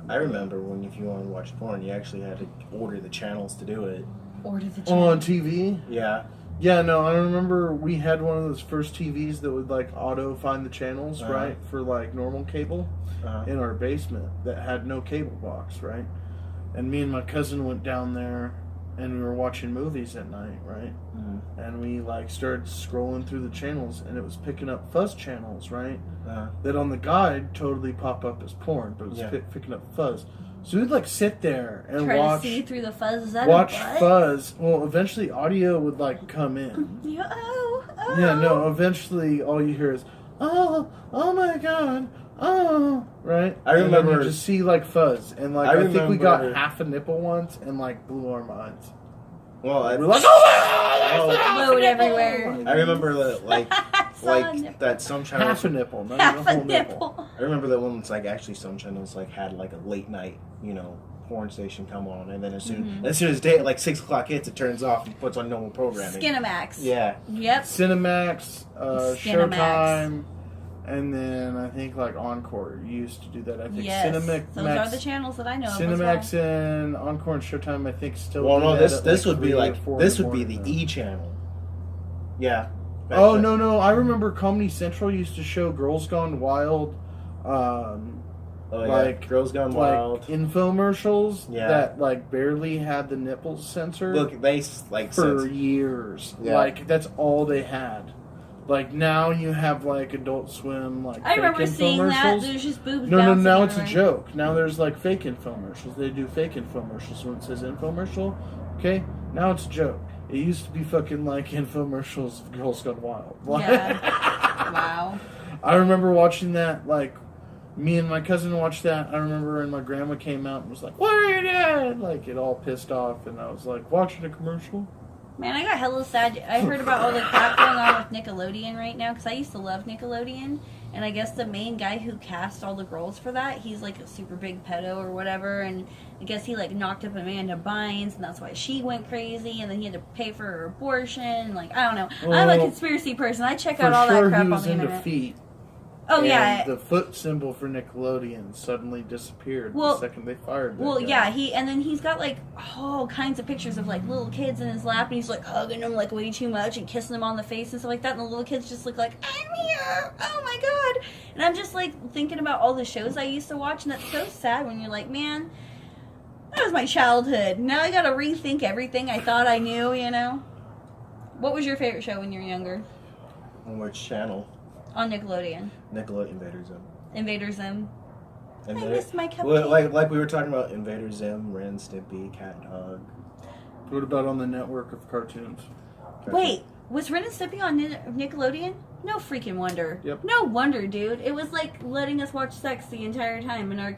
I remember when if you wanted to watch porn, you actually had to order the channels to do it. Order the Oh, on channel. TV? Yeah. Yeah, no, I remember we had one of those first TVs that would like auto find the channels, Uh-huh. right, for like normal cable Uh-huh. in our basement that had no cable box, right? And me and my cousin went down there and we were watching movies at night, right? Mm-hmm. And we like started scrolling through the channels and it was picking up fuzz channels, right? Uh-huh. That on the guide totally pop up as porn, but it was Yeah. picking up fuzz. So we'd like sit there and Try watch to see through the fuzz. Is that watch a butt? fuzz. Well, eventually audio would like come in. Yeah, oh. Yeah, no, eventually all you hear is, oh my god, oh, right? I And then remember- you just see like fuzz. And like, I I think we got remember- half a nipple once and like blew our minds. Well, We're like, oh my god, there's Oh. half a Load nipple!" everywhere. I remember that, like Saw a nipple. that some channels. Half a nipple, not even Half a a whole nipple. nipple. I remember that one. It's like actually some channels like had like a late night, porn station come on, and then as soon as day like 6 o'clock hits, it turns off and puts on normal programming. Skinamax. Yeah. Yep. Cinemax, Cinemax. Showtime, and then I think like Encore used to do that. I think Yes. Cinemax, Those are the channels that I know of. Cinemax and Encore and Showtime, I think still. Well, do no, that this at, this would be 3 or like 4 this in would be the morning, though. E channel. Yeah. Back Oh then. no! I remember Comedy Central used to show Girls Gone Wild, Oh, yeah. like Girls Gone Wild. like infomercials Yeah. that like barely had the nipples censored Look, they like for since- years. Yeah. Like that's all they had. Like now you have like Adult Swim, like I fake remember seeing that. infomercials. There's just boobs. No, bouncing now it's a everywhere. joke. Now there's like fake infomercials. They do fake infomercials when it says infomercial. Okay, now it's a joke. It used to be fucking like infomercials of Girls Gone Wild. Yeah. Wow. I remember watching that, like, me and my cousin watched that. I remember and my grandma came out and was like, "What are you doing?" Like, it all pissed off, and I was like, watching a commercial. Man, I got hella sad. I heard about all the crap going on with Nickelodeon right now because I used to love Nickelodeon, and I guess the main guy who cast all the girls for that, he's like a super big pedo or whatever, and I guess he like knocked up Amanda Bynes, and that's why she went crazy, and then he had to pay for her aabortion. Like, I don't know. I'm a Well, conspiracy person. I check For out all sure that crap he on was the into internet. feet. Oh, and yeah. the foot symbol for Nickelodeon suddenly disappeared the second they fired that Well, guy. yeah, and then he's got, like, all kinds of pictures of, like, little kids in his lap, and he's, like, hugging them, like, way too much and kissing them on the face and stuff like that, and the little kids just look like, I'm here! Oh, my God! And I'm just, like, thinking about all the shows I used to watch, and that's so sad when you're like, man, that was my childhood. Now I gotta rethink everything I thought I knew, you know? What was your favorite show when you were younger? On which channel? On Nickelodeon. Nickelodeon Invader Zim. Invader Zim. I missed my cupcake. Well, like we were talking about Invader Zim, Ren, Stimpy, Cat and Dog. What about on the network of cartoons? Wait, was Ren and Stimpy on Nickelodeon? No freaking wonder. Yep. No wonder, dude. It was like letting us watch sex the entire time, and our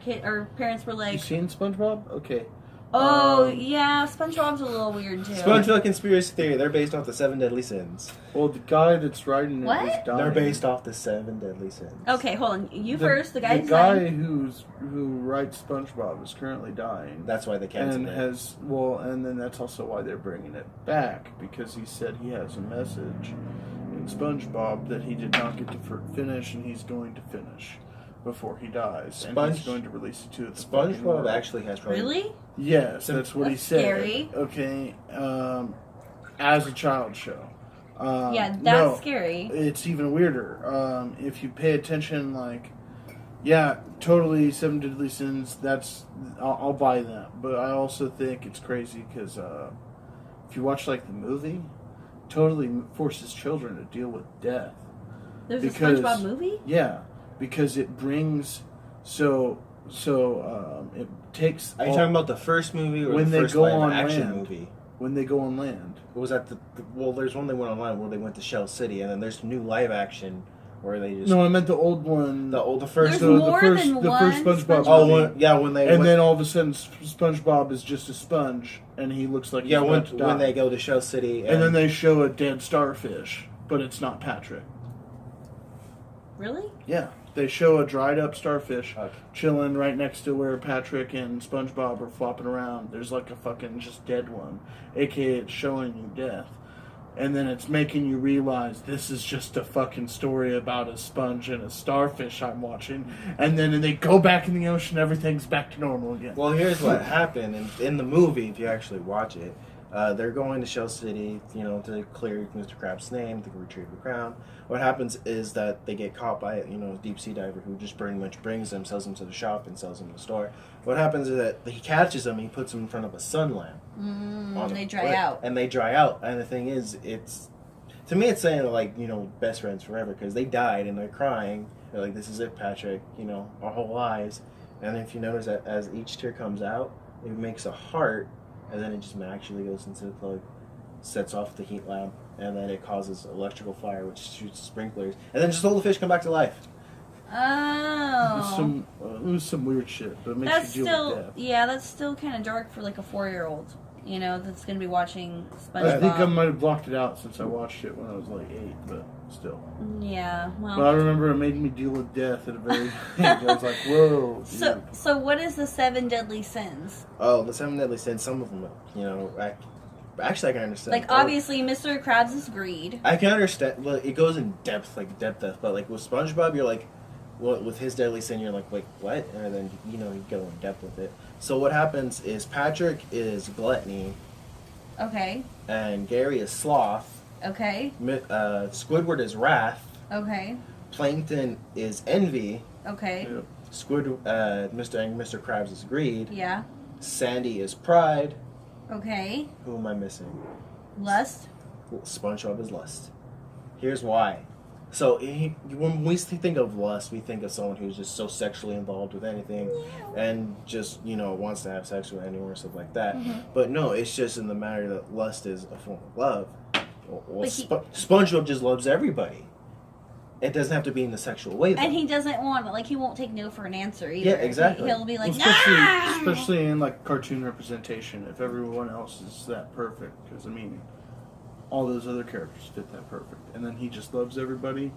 parents were like, You seen SpongeBob? Okay. "Oh yeah, SpongeBob's a little weird too." SpongeBob Conspiracy Theory. They're based off the 7 Deadly Sins. Well, the guy that's writing it What? is dying. They're based off the 7 Deadly Sins. Okay, hold on. You The- first. The guy guy. who writes SpongeBob is currently dying. That's why they canceled And it. and then that's also why they're bringing it back, because he said he has a message in SpongeBob that he did not get to finish, and he's going to finish before he dies, and he's going to release it to the fucking world. SpongeBob actually has probably... Really? Yes, that's what he That's said. scary. Okay, as a child show. Yeah, that's no, scary. It's even weirder. If you pay attention, like, yeah, totally 7 Deadly Sins, I'll buy that. But I also think it's crazy because if you watch, like, the movie, totally forces children to deal with death. There's a SpongeBob movie? Yeah, because it brings, it takes... Are you talking about the first movie or when the they first go live on action land. movie? When they go on land. It was at well, there's one they went online where they went to Shell City, and then there's new live action where they just... No, I meant the old one. The first... There's more than the one first SpongeBob. Oh, movie. when they... And then all of a sudden, SpongeBob is just a sponge, and he looks like he's about to die. when they go to Shell City... And then they show a dead starfish, but it's not Patrick. Really? Yeah. They show a dried up starfish Okay. chilling right next to where Patrick and SpongeBob are flopping around. There's like a fucking just dead one, aka it's showing you death. And then it's making you realize this is just a fucking story about a sponge and a starfish I'm watching. And then they go back in the ocean, everything's back to normal again. Well, here's what happened in the movie, if you actually watch it. They're going to Shell City, to clear Mr. Krabs' name, to retrieve the crown. What happens is that they get caught by, a deep sea diver who just pretty much brings them, sells them to the shop, and sells them to the store. What happens is that he catches them, and he puts them in front of a sun lamp. They dry out. And they dry out. And the thing is, to me, it's saying, like, best friends forever, because they died, and they're crying. They're like, this is it, Patrick, our whole lives. And if you notice that as each tear comes out, it makes a heart, and then it just naturally goes into the plug, sets off the heat lamp, and then it causes electrical fire, which shoots sprinklers, and then just all the fish come back to life. Oh. It was some weird shit, but it makes That's you deal with still, death. yeah, that's still kind of dark for like a 4-year-old, that's going to be watching SpongeBob. I think I might have blocked it out since I watched it when I was like 8, but still. Yeah, well. But I remember it made me deal with death at a very age. I was like, whoa. Dude. So what is the 7 deadly sins? Oh, the 7 Deadly Sins, some of them, actually I can understand. Like, obviously, Mr. Krabs is greed. I can understand, well, it goes in depth, but like with SpongeBob, you're like, well, with his deadly sin, you're like, what? And then, you go in depth with it. So what happens is Patrick is gluttony, Okay. and Gary is sloth, Okay. Squidward is wrath, Okay. Plankton is envy, Okay. Yep. Mr. Krabs is greed, Yeah. Sandy is pride. Okay. Who am I missing? Lust. SpongeBob is lust. Here's why. So when we think of lust, we think of someone who's just so sexually involved with anything, and just wants to have sex with anyone or stuff like that. Mm-hmm. But no, it's just in the matter that lust is a form of love. Well, But SpongeBob just loves everybody. It doesn't have to be in the sexual way. Though. And he doesn't want it. Like, he won't take no for an answer either. Yeah, exactly. He'll be like, especially in like cartoon representation, if everyone else is that perfect, because all those other characters fit that perfect, and then he just loves everybody.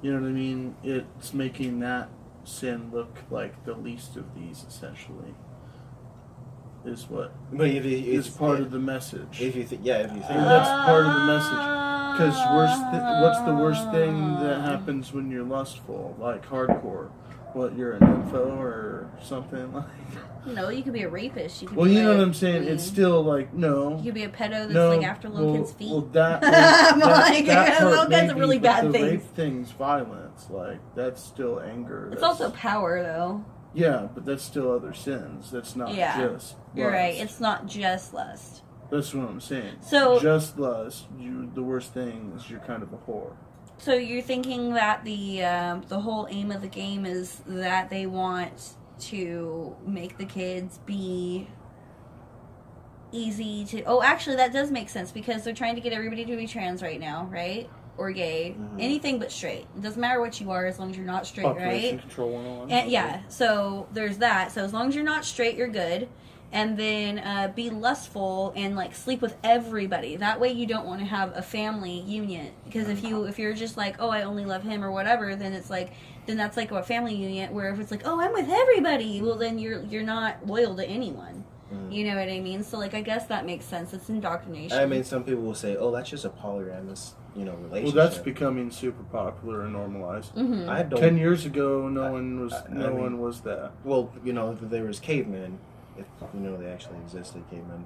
You know what I mean? It's making that sin look like the least of these, essentially. Is what But is part of the message. If you think, And that's part of the message. Because what's the worst thing that happens when you're lustful? Like hardcore. What, you're an info or something? Like? No, you could be a rapist. You could Well, be you know like, what I'm saying? It's still like, no. You could be a pedo that's no, like after little kids' feet. Well, that all kinds of really bad the things. rape thing's violence. Like, that's still anger. It's also power, though. Yeah, but that's still other sins. That's not just lust. You're right. It's not just lust. That's what I'm saying. So just lust. The worst thing is you're kind of a whore. So you're thinking that the whole aim of the game is that they want to make the kids be easy to... Oh, actually, that does make sense because they're trying to get everybody to be trans right now, right? Or gay. Mm-hmm. Anything but straight. It doesn't matter what you are as long as you're not straight, Population right? Control 101. And, yeah, so there's that. So as long as you're not straight, you're good. And then be lustful and like sleep with everybody. That way you don't want to have a family union. Because if you're just like, oh, I only love him or whatever, then it's like, then that's like a family union. Where if it's like, oh, I'm with everybody, well then you're not loyal to anyone. You know what I mean? So like I guess that makes sense. It's indoctrination. I mean, some people will say, oh, that's just a polyamorous, relationship. Well, that's becoming super popular and normalized. Mm-hmm. I don't. 10 years ago, no one was that. Well, there was cavemen. If they actually existed, cavemen,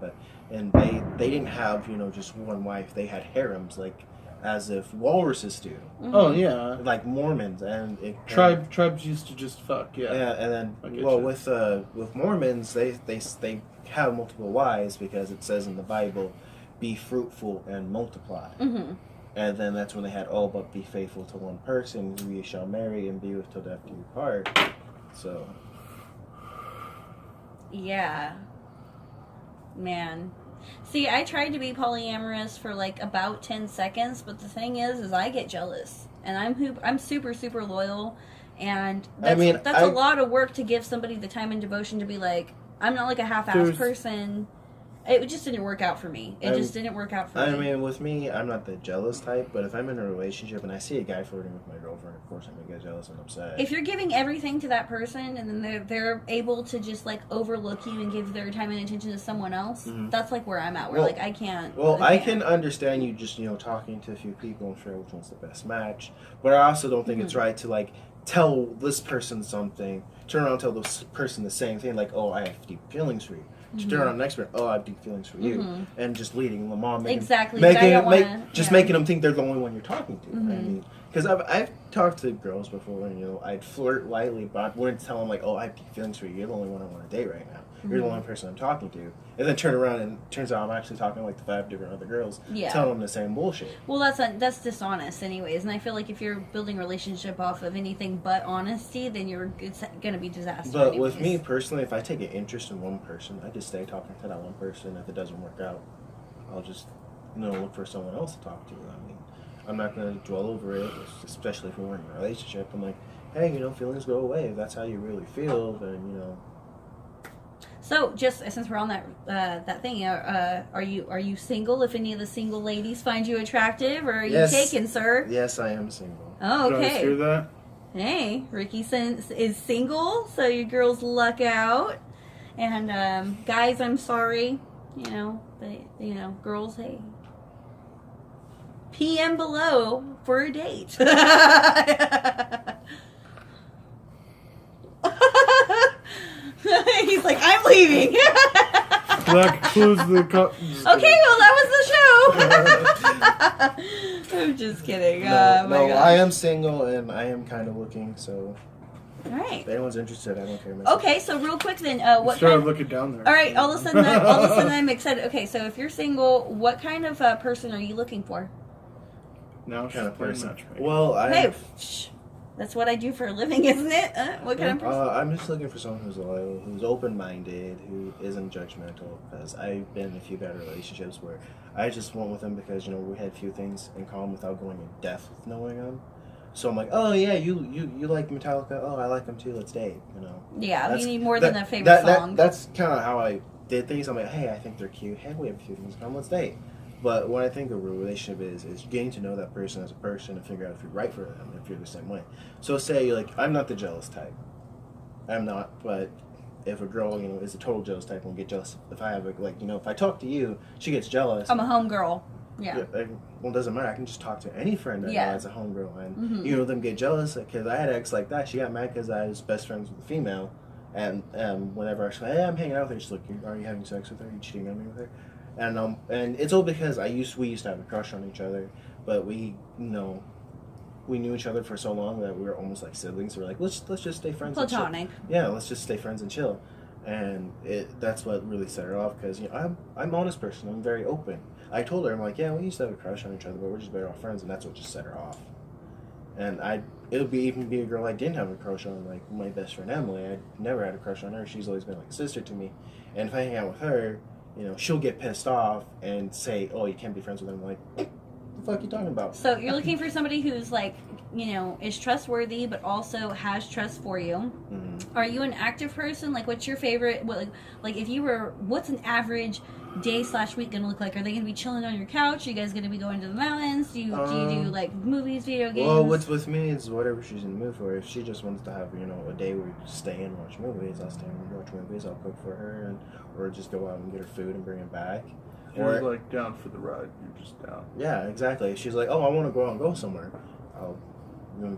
and they didn't have just one wife. They had harems, like as if walruses do. Mm-hmm. Oh yeah, like Mormons and tribes used to just fuck. Yeah, and then with Mormons, they have multiple wives because it says in the Bible, "Be fruitful and multiply." Mm-hmm. And then that's when they had, "Oh, but be faithful to one person, who you shall marry and be with till death do you part." So. Yeah. Man. See, I tried to be polyamorous for like about 10 seconds, but the thing is I get jealous. And I'm super, super loyal. And that's a lot of work to give somebody the time and devotion to be like, I'm not like a half-assed person. It just didn't work out for me. It just didn't work out for me. I mean, with me, I'm not the jealous type, but if I'm in a relationship and I see a guy flirting with my girlfriend, of course I'm going to get jealous and upset. If you're giving everything to that person and then they're able to just, like, overlook you and give their time and attention to someone else, that's, like, where I'm at, where, I can't. Well, I can understand you just, talking to a few people and figure out which one's the best match, but I also don't think it's right to, like, tell this person something, turn around and tell this person the same thing, like, oh, I have deep feelings for you. Turn on the next one. Oh, I have deep feelings for you, and just leading them on, making them think they're the only one you're talking to. I mean, because I've talked to girls before, and I'd flirt lightly, but I wouldn't tell them like, oh, I have deep feelings for you. You're the only one I want to date right now. You're the only person I'm talking to, and then turn around and turns out I'm actually talking to like the 5 different other girls, telling them the same bullshit. Well, that's dishonest, anyways. And I feel like if you're building a relationship off of anything but honesty, then it's gonna be disaster. But anyways. With me personally, if I take an interest in one person, I just stay talking to that one person. If it doesn't work out, I'll just look for someone else to talk to. I mean, I'm not gonna dwell over it, especially if we're in a relationship. I'm like, hey, feelings go away. If that's how you really feel, then So, just since we're on that thing, are you single? If any of the single ladies find you attractive, or are you taken, sir? Yes, I am single. Oh, okay. Did I hear that? Hey, Ricky is single, so you girls luck out. And guys, I'm sorry, but girls, hey, PM below for a date. He's like, I'm leaving. That concludes the... Okay, well, that was the show. I'm just kidding. No, I am single, and I am kind of looking, so... Alright. If anyone's interested, I don't care. Okay, so real quick then, what started looking down there. Alright, all of a sudden I'm excited. Okay, so if you're single, what kind of person are you looking for? Now kind of person. Well, that's what I do for a living, isn't it? What kind of person? I'm just looking for someone who's loyal, who's open-minded, who isn't judgmental, because I've been in a few bad relationships where I just went with them because, we had a few things in common without going in depth with knowing them. So I'm like, oh yeah, you like Metallica? Oh, I like them too. Let's date. Yeah, you need more than a favorite song. That's kind of how I did things. I'm like, hey, I think they're cute. Hey, we have a few things in common. Let's date. But what I think a real relationship is getting to know that person as a person and figure out if you're right for them, if you're the same way. So say I'm not the jealous type. I'm not, but if a girl, is a total jealous type and get jealous if I have if I talk to you, she gets jealous. I'm a homegirl. Yeah. Well, it doesn't matter. I can just talk to any friend I know as a homegirl, and Mm-hmm. you know them get jealous because I had an ex like that. She got mad because I was best friends with a female, and whenever I say, "Hey, I'm hanging out with her," she's like, "Are you having sex with her? Are you cheating on me with her?" And it's all because we used to have a crush on each other, but we knew each other for so long that we were almost like siblings. So we're like, let's just stay friends. Platonic. And chill. Yeah, let's just stay friends and chill. And that's what really set her off because I'm an honest person. I'm very open. I told her, I'm like, yeah, we used to have a crush on each other, but we're just better off friends, and that's what just set her off. And it would even be a girl I didn't have a crush on, like my best friend Emily. I never had a crush on her. She's always been like a sister to me. And if I hang out with her, she'll get pissed off and say, oh, you can't be friends with her. I'm like, what the fuck are you talking about? So you're looking for somebody who's like, is trustworthy, but also has trust for you. Mm-hmm. Are you an active person? Like, what's your favorite? Like if you were, what's an average day/week gonna look like? Are they gonna be chilling on your couch? Are you guys gonna be going to the mountains? Do you do like movies, video games? Well, what's with me is whatever she's in the mood for. If she just wants to have a day where you just stay and watch movies, I'll stay and watch movies. I'll cook for her, or just go out and get her food and bring it back. You're like down for the ride. You're just down. Yeah, exactly. If she's like, oh, I want to go out and go somewhere, I'll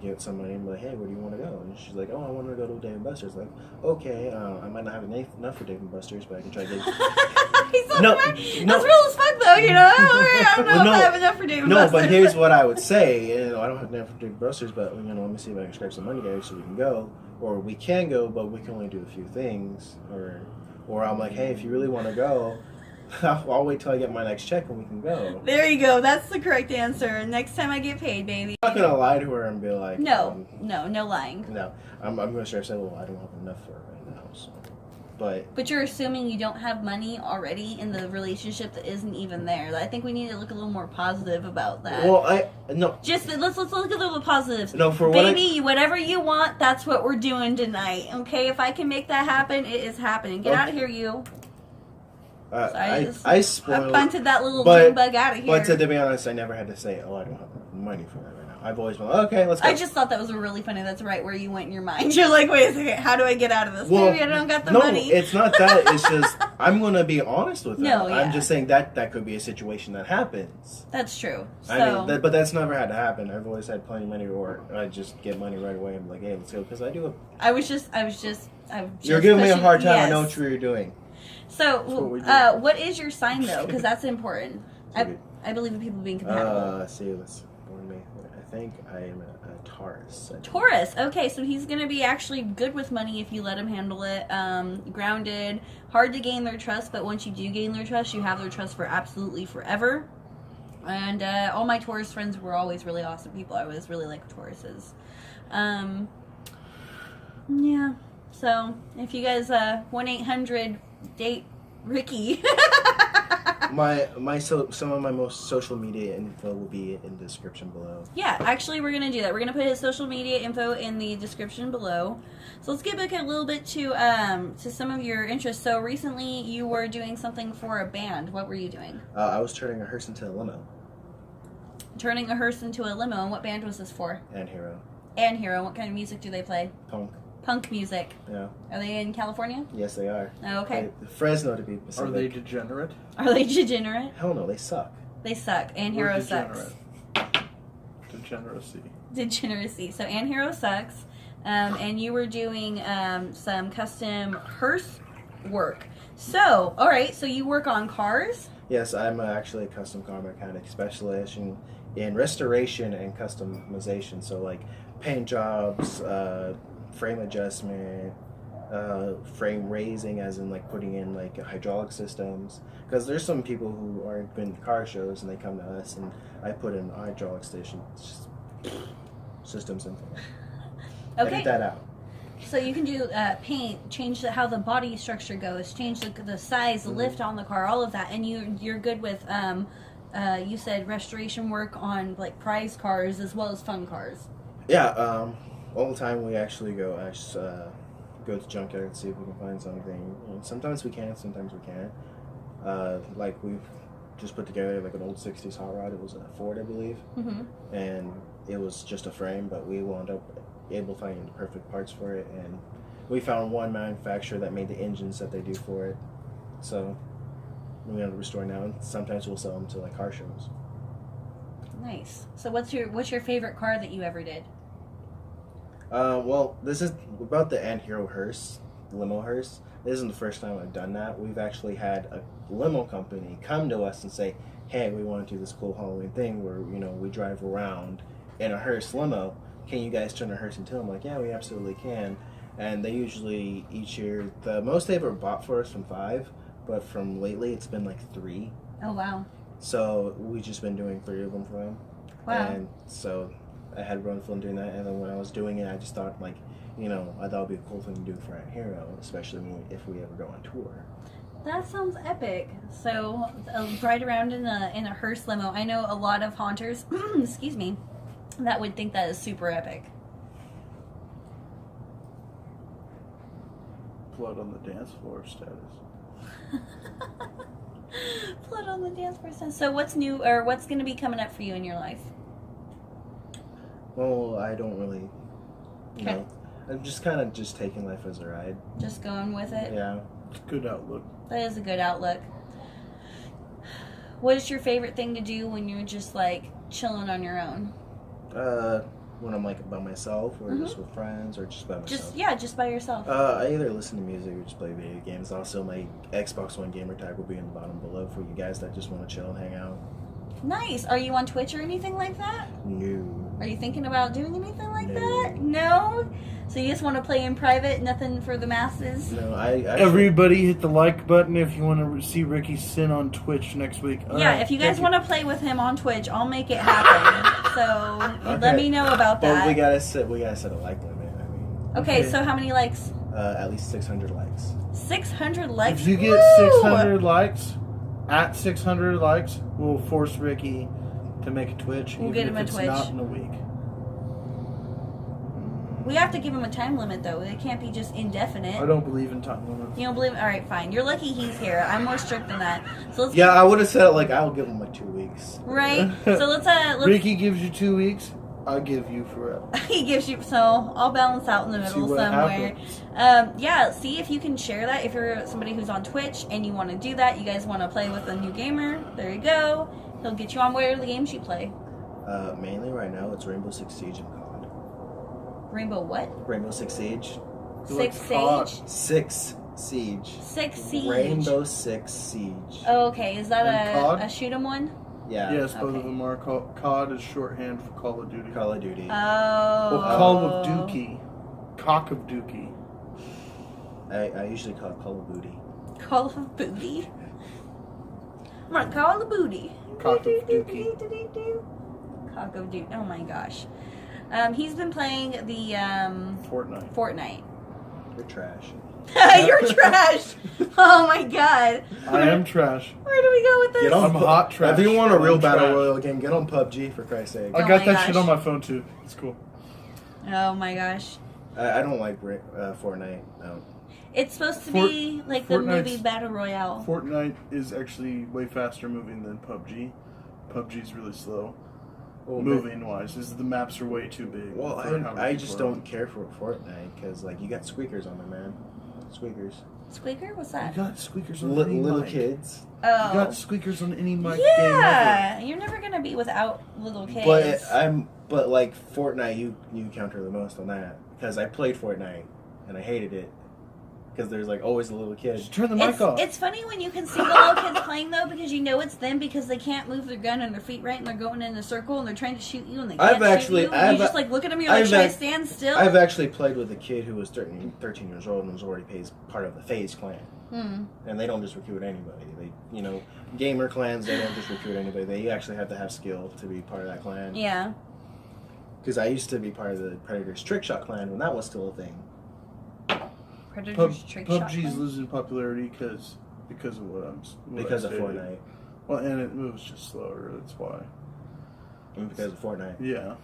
get somebody and be like, hey, where do you want to go? And she's like, oh, I want to go to Dave & Buster's. Like, okay, I might not have enough for Dave & Buster's, but I can try to get. That's real as fuck, though. I don't know if I have enough for Dave & Buster's. No, but here's what I would say. I don't have enough for Dave & Buster's, but let me see if I can scrape some money together so we can go, or we can go, but we can only do a few things, or I'm like, hey, if you really want to go, I'll wait till I get my next check and we can go. There you go. That's the correct answer. Next time I get paid, baby. I'm not gonna lie to her and be like, no lying. No, I'm gonna straight up say, well, I don't have enough for her right now. So, but you're assuming you don't have money already in the relationship that isn't even there. I think we need to look a little more positive about that. Well, let's look at the positives. No, for baby, whatever you want, that's what we're doing tonight. Okay, if I can make that happen, it is happening. Get out of here, you. I punted that little June bug out of here. But to be honest, I never had to say, oh, I don't have money for that right now. I've always been like, okay, let's go. I just thought that was really funny. That's right where you went in your mind. You're like, wait a second, how do I get out of this? Maybe I don't got the money. No, it's not that. It's just, I'm going to be honest with her. No, yeah. I'm just saying that could be a situation that happens. That's true. But that's never had to happen. I've always had plenty of money, or I just get money right away and be like, hey, let's go. Because I do. You're giving me a hard time. Yes. I know what you're doing. So, what is your sign, though? Because that's important. I believe in people being compatible. I think I am a Taurus. Taurus. Okay, so he's going to be actually good with money if you let him handle it. Grounded. Hard to gain their trust, but once you do gain their trust, you have their trust for absolutely forever. And all my Taurus friends were always really awesome people. I always really liked Tauruses. Yeah. So, if you guys, 1-800... date Ricky. Some of my most social media info will be in the description below. Yeah, actually we're gonna do that. We're gonna put his social media info in the description below. So let's get back a little bit to some of your interests. So recently you were doing something for a band. What were you doing? I was turning a hearse into a limo. Turning a hearse into a limo. And what band was this for? xAnArKy. What kind of music do they play? Punk music. Yeah. Are they in California? Yes, they are. Oh, okay. Fresno, to be specific. Are they degenerate? Hell no, they suck. xAnArKy sucks. Degeneracy. So xAnArKy sucks. And you were doing some custom hearse work. So, all right. So you work on cars? Yes, I'm actually a custom car mechanic specialist in restoration and customization. So like paint jobs, frame adjustment, frame raising, as in like putting in like hydraulic systems. Because there's some people who aren't been to car shows and they come to us and I put in hydraulic systems and things. Okay. Edit that out. So you can do paint, change how the body structure goes, change the size, the lift on the car, all of that, and you're good with you said restoration work on like prize cars as well as fun cars. Yeah. All the time we actually go to junkyard and see if we can find something. Sometimes we can, sometimes we can't. Like we've just put together like an old 60s hot rod. It was a Ford, I believe. Mm-hmm. And it was just a frame, but we wound up able to find the perfect parts for it. And we found one manufacturer that made the engines that they do for it. So we have to restore now. And sometimes we'll sell them to like car shows. Nice. So what's your favorite car that you ever did? Well, this is about the Ant-Hero hearse, limo hearse. This isn't the first time I've done that. We've actually had a limo company come to us and say, hey, we want to do this cool Halloween thing where, we drive around in a hearse limo. Can you guys turn a hearse into? I'm like, yeah, we absolutely can. And they usually, each year, the most they've ever bought for us from 5, but from lately it's been like 3. Oh, wow. So we've just been doing 3 of them for them. Wow. And so I had run fun doing that, and then when I was doing it, I just thought, like, I thought it would be a cool thing to do for Ant-Hero, especially if we ever go on tour. That sounds epic. So, ride around in a hearse limo. I know a lot of haunters, excuse me, that would think that is super epic. Blood on the dance floor status. Blood on the dance floor status. So, what's new, or what's going to be coming up for you in your life? Well, I don't really, know. I'm just kind of just taking life as a ride. Just going with it? Yeah. It's a good outlook. That is a good outlook. What is your favorite thing to do when you're just, like, chilling on your own? When I'm, like, by myself, or just with friends, or just by myself. Just by yourself. I either listen to music or just play video games. Also, my Xbox One gamertag will be in the bottom below for you guys that just want to chill and hang out. Nice. Are you on Twitch or anything like that? No. Are you thinking about doing anything like No. that? No? So you just want to play in private, nothing for the masses? No, I Everybody hit the like button if you want to see Ricky sin on Twitch next week. All Yeah, right, if you guys thank want to play with him on Twitch, I'll make it happen. So Okay. let me know about that. But we gotta set a like limit. I mean, Okay, Okay. so how many likes? at least 600 likes. 600 likes? If you get Woo! 600 likes, at 600 likes, we'll force Ricky to make a Twitch. We'll even get him if a it's Twitch. not in a week. We have to give him a time limit, though. It can't be just indefinite. I don't believe in time limits. You don't believe? All right, fine. You're lucky he's here. I'm more strict than that. So let's Yeah, I would have said it like I'll give him like 2 weeks. right. So let's Ricky gives you 2 weeks. I'll give you forever. he gives you, so I'll balance out in the See middle what somewhere. happens. Yeah, see if you can share that. If you're somebody who's on Twitch and you want to do that, you guys want to play with a new gamer, there you go. He'll get you on whatever the games you play. Mainly right now it's Rainbow Six Siege and COD. Rainbow what? Rainbow Six Siege. Six COD. Sage? 6 Siege. 6 Siege. Rainbow Six Siege. Oh, okay. Is that And COD? a shoot 'em one? Yeah. Yes, both Okay. of them are. COD is shorthand for Call of Duty. Call of Duty. Oh. Well, Call of Dookie. Cock of Dookie. I usually call it Call of Booty. Call of Booty. I'm gonna call the booty. Cock of Dookie. Cock of Duty. Oh my gosh. He's been playing the Fortnite. Fortnite. You're trash. You're trash. Oh my god. I am trash. Where do we go with this? Get on I'm hot trash. If you want a real I'm battle trash. royale game, get on PUBG for Christ's sake. I Oh got my that shit gosh. on my phone too. It's cool. Oh my gosh. I don't like Fortnite. No. It's supposed to be like the Fortnite's- movie Battle Royale. Fortnite is actually way faster moving than PUBG. PUBG's really slow. Well, Moving wise, the maps are way too big. Well, for how many I just people are. don't care for Fortnite because like you got squeakers on there, man. Squeakers. Squeaker? What's You that? got squeakers on any Little mic. kids. You Oh. got squeakers on any mic game Yeah. You're never gonna be without little kids. But like Fortnite, you counter the most on that because I played Fortnite and I hated it because there's like always a little ever. kid. Just turn the mic off. It's funny when you can see the little kids playing though, because you know it's them because they can't move their gun and their feet right, and they're going in a circle and they're trying to shoot you and they can't shoot you. And you just like look at them, you're like, should I stand still? I've actually played with a kid who was 13 years old and was already part of the FaZe clan. And they don't just recruit anybody. They, gamer clans, they don't just recruit anybody. They actually have to have skill to be part of that clan. Yeah. Because I used to be part of the Predator's Trickshot clan when that was still a thing. Predator's trick shot. PUBG's losing popularity because of what Because I of stated. Fortnite. Well, and it moves just slower. That's why. And because of Fortnite. Yeah,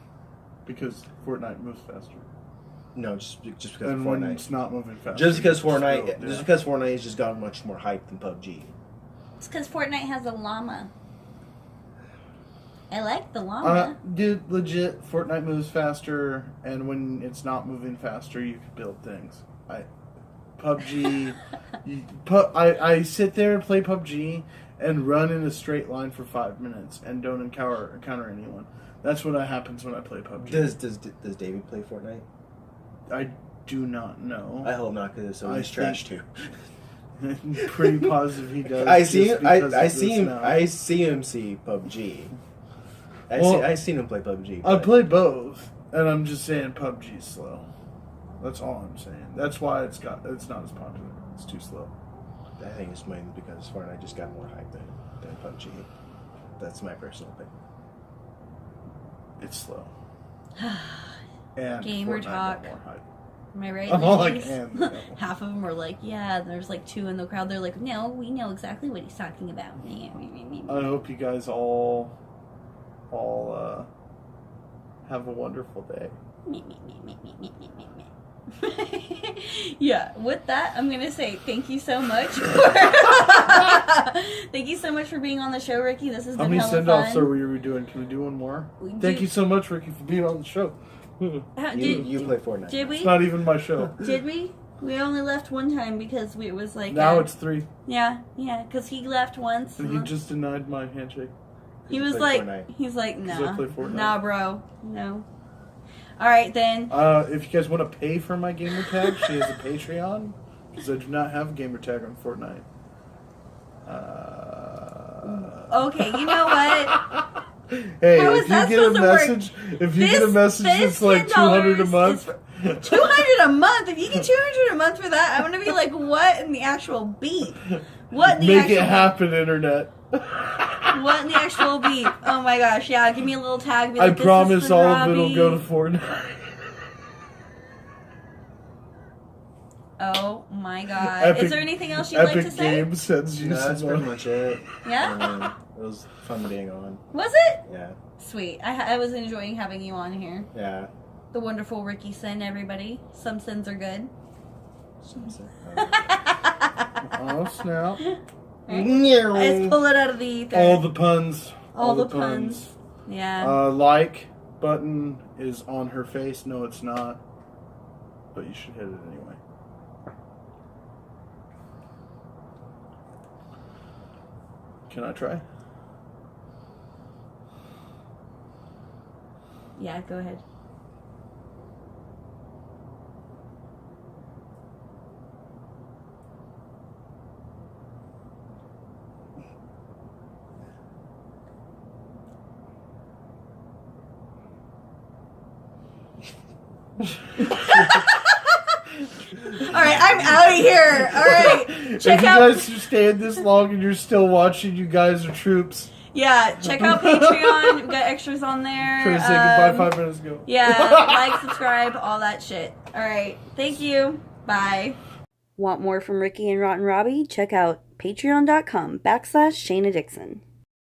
because Fortnite moves faster. No, just because of And when Fortnite. it's not moving faster. Just because it's slow, Fortnite has just got much more hype than PUBG. It's because Fortnite has a llama. I like the llama. Dude, legit, Fortnite moves faster, and when it's not moving faster, you can build things. PUBG, I sit there and play PUBG, and run in a straight line for 5 minutes and don't encounter anyone. That's what happens when I play PUBG. Does David play Fortnite? I do not know. I hope not, because he's trash too. I'm pretty positive he does. I see him see PUBG. I seen him play PUBG. I play both, and I'm just saying PUBG's slow. That's all I'm saying. That's why it's not as popular. It's too slow. I think it's mainly because Fortnite just got more hype than PUBG. That's my personal opinion. It's slow. And Gamer Fortnite talk. got more hype. Am I right? I'm all ladies? like, and Half of them are like, yeah. There's like 2 in the crowd. They're like, no, we know exactly what he's talking about. I hope you guys all have a wonderful day. Yeah, with that, I'm gonna say thank you so much thank you so much for being on the show, Ricky. This has been hella fun. How many send-offs are we doing? Can we do one more? Thank you so much, Ricky, for being on the show. You play Fortnite. Did we? It's not even my show. Did we? We only left one time because it was like... Now it's 3. Yeah, because he left once. And he just denied my handshake. He was like, nah. Nah, bro. No. Alright, then. If you guys want to pay for my gamertag, she has a Patreon. Because I do not have a gamertag on Fortnite. Okay, you know what? Hey, if you get a message that's like $200 a month. $200 a month? If you get $200 a month for that, I'm gonna be like, what in the actual beat? What in the Make it happen, internet. What in the actual beat? Oh my gosh, yeah, give me a little tag. Be like, I promise all Robby. of it'll go to Fortnite. Oh my god. Is there anything else you'd like to say? Epic Games sends you that's pretty much it. Yeah? It was fun being on. Was it? Yeah. Sweet. I was enjoying having you on here. Yeah. The wonderful Ricky Sin, everybody. Some sins are good. Oh, snap. Right. I just pull it out of the ether. All the puns. All the puns. Yeah. Like button is on her face. No, it's not. But you should hit it anyway. Can I try? Yeah, go ahead. Alright, I'm out of here. Alright. If you guys stayed this long and you're still watching, you guys are troops. Yeah, check out Patreon. We've got extras on there. Trying to say goodbye 5 minutes ago. Yeah, like, subscribe, all that shit. Alright, thank you. Bye. Want more from Ricky and Rotten Robby? Check out patreon.com/Shaenna Dixon.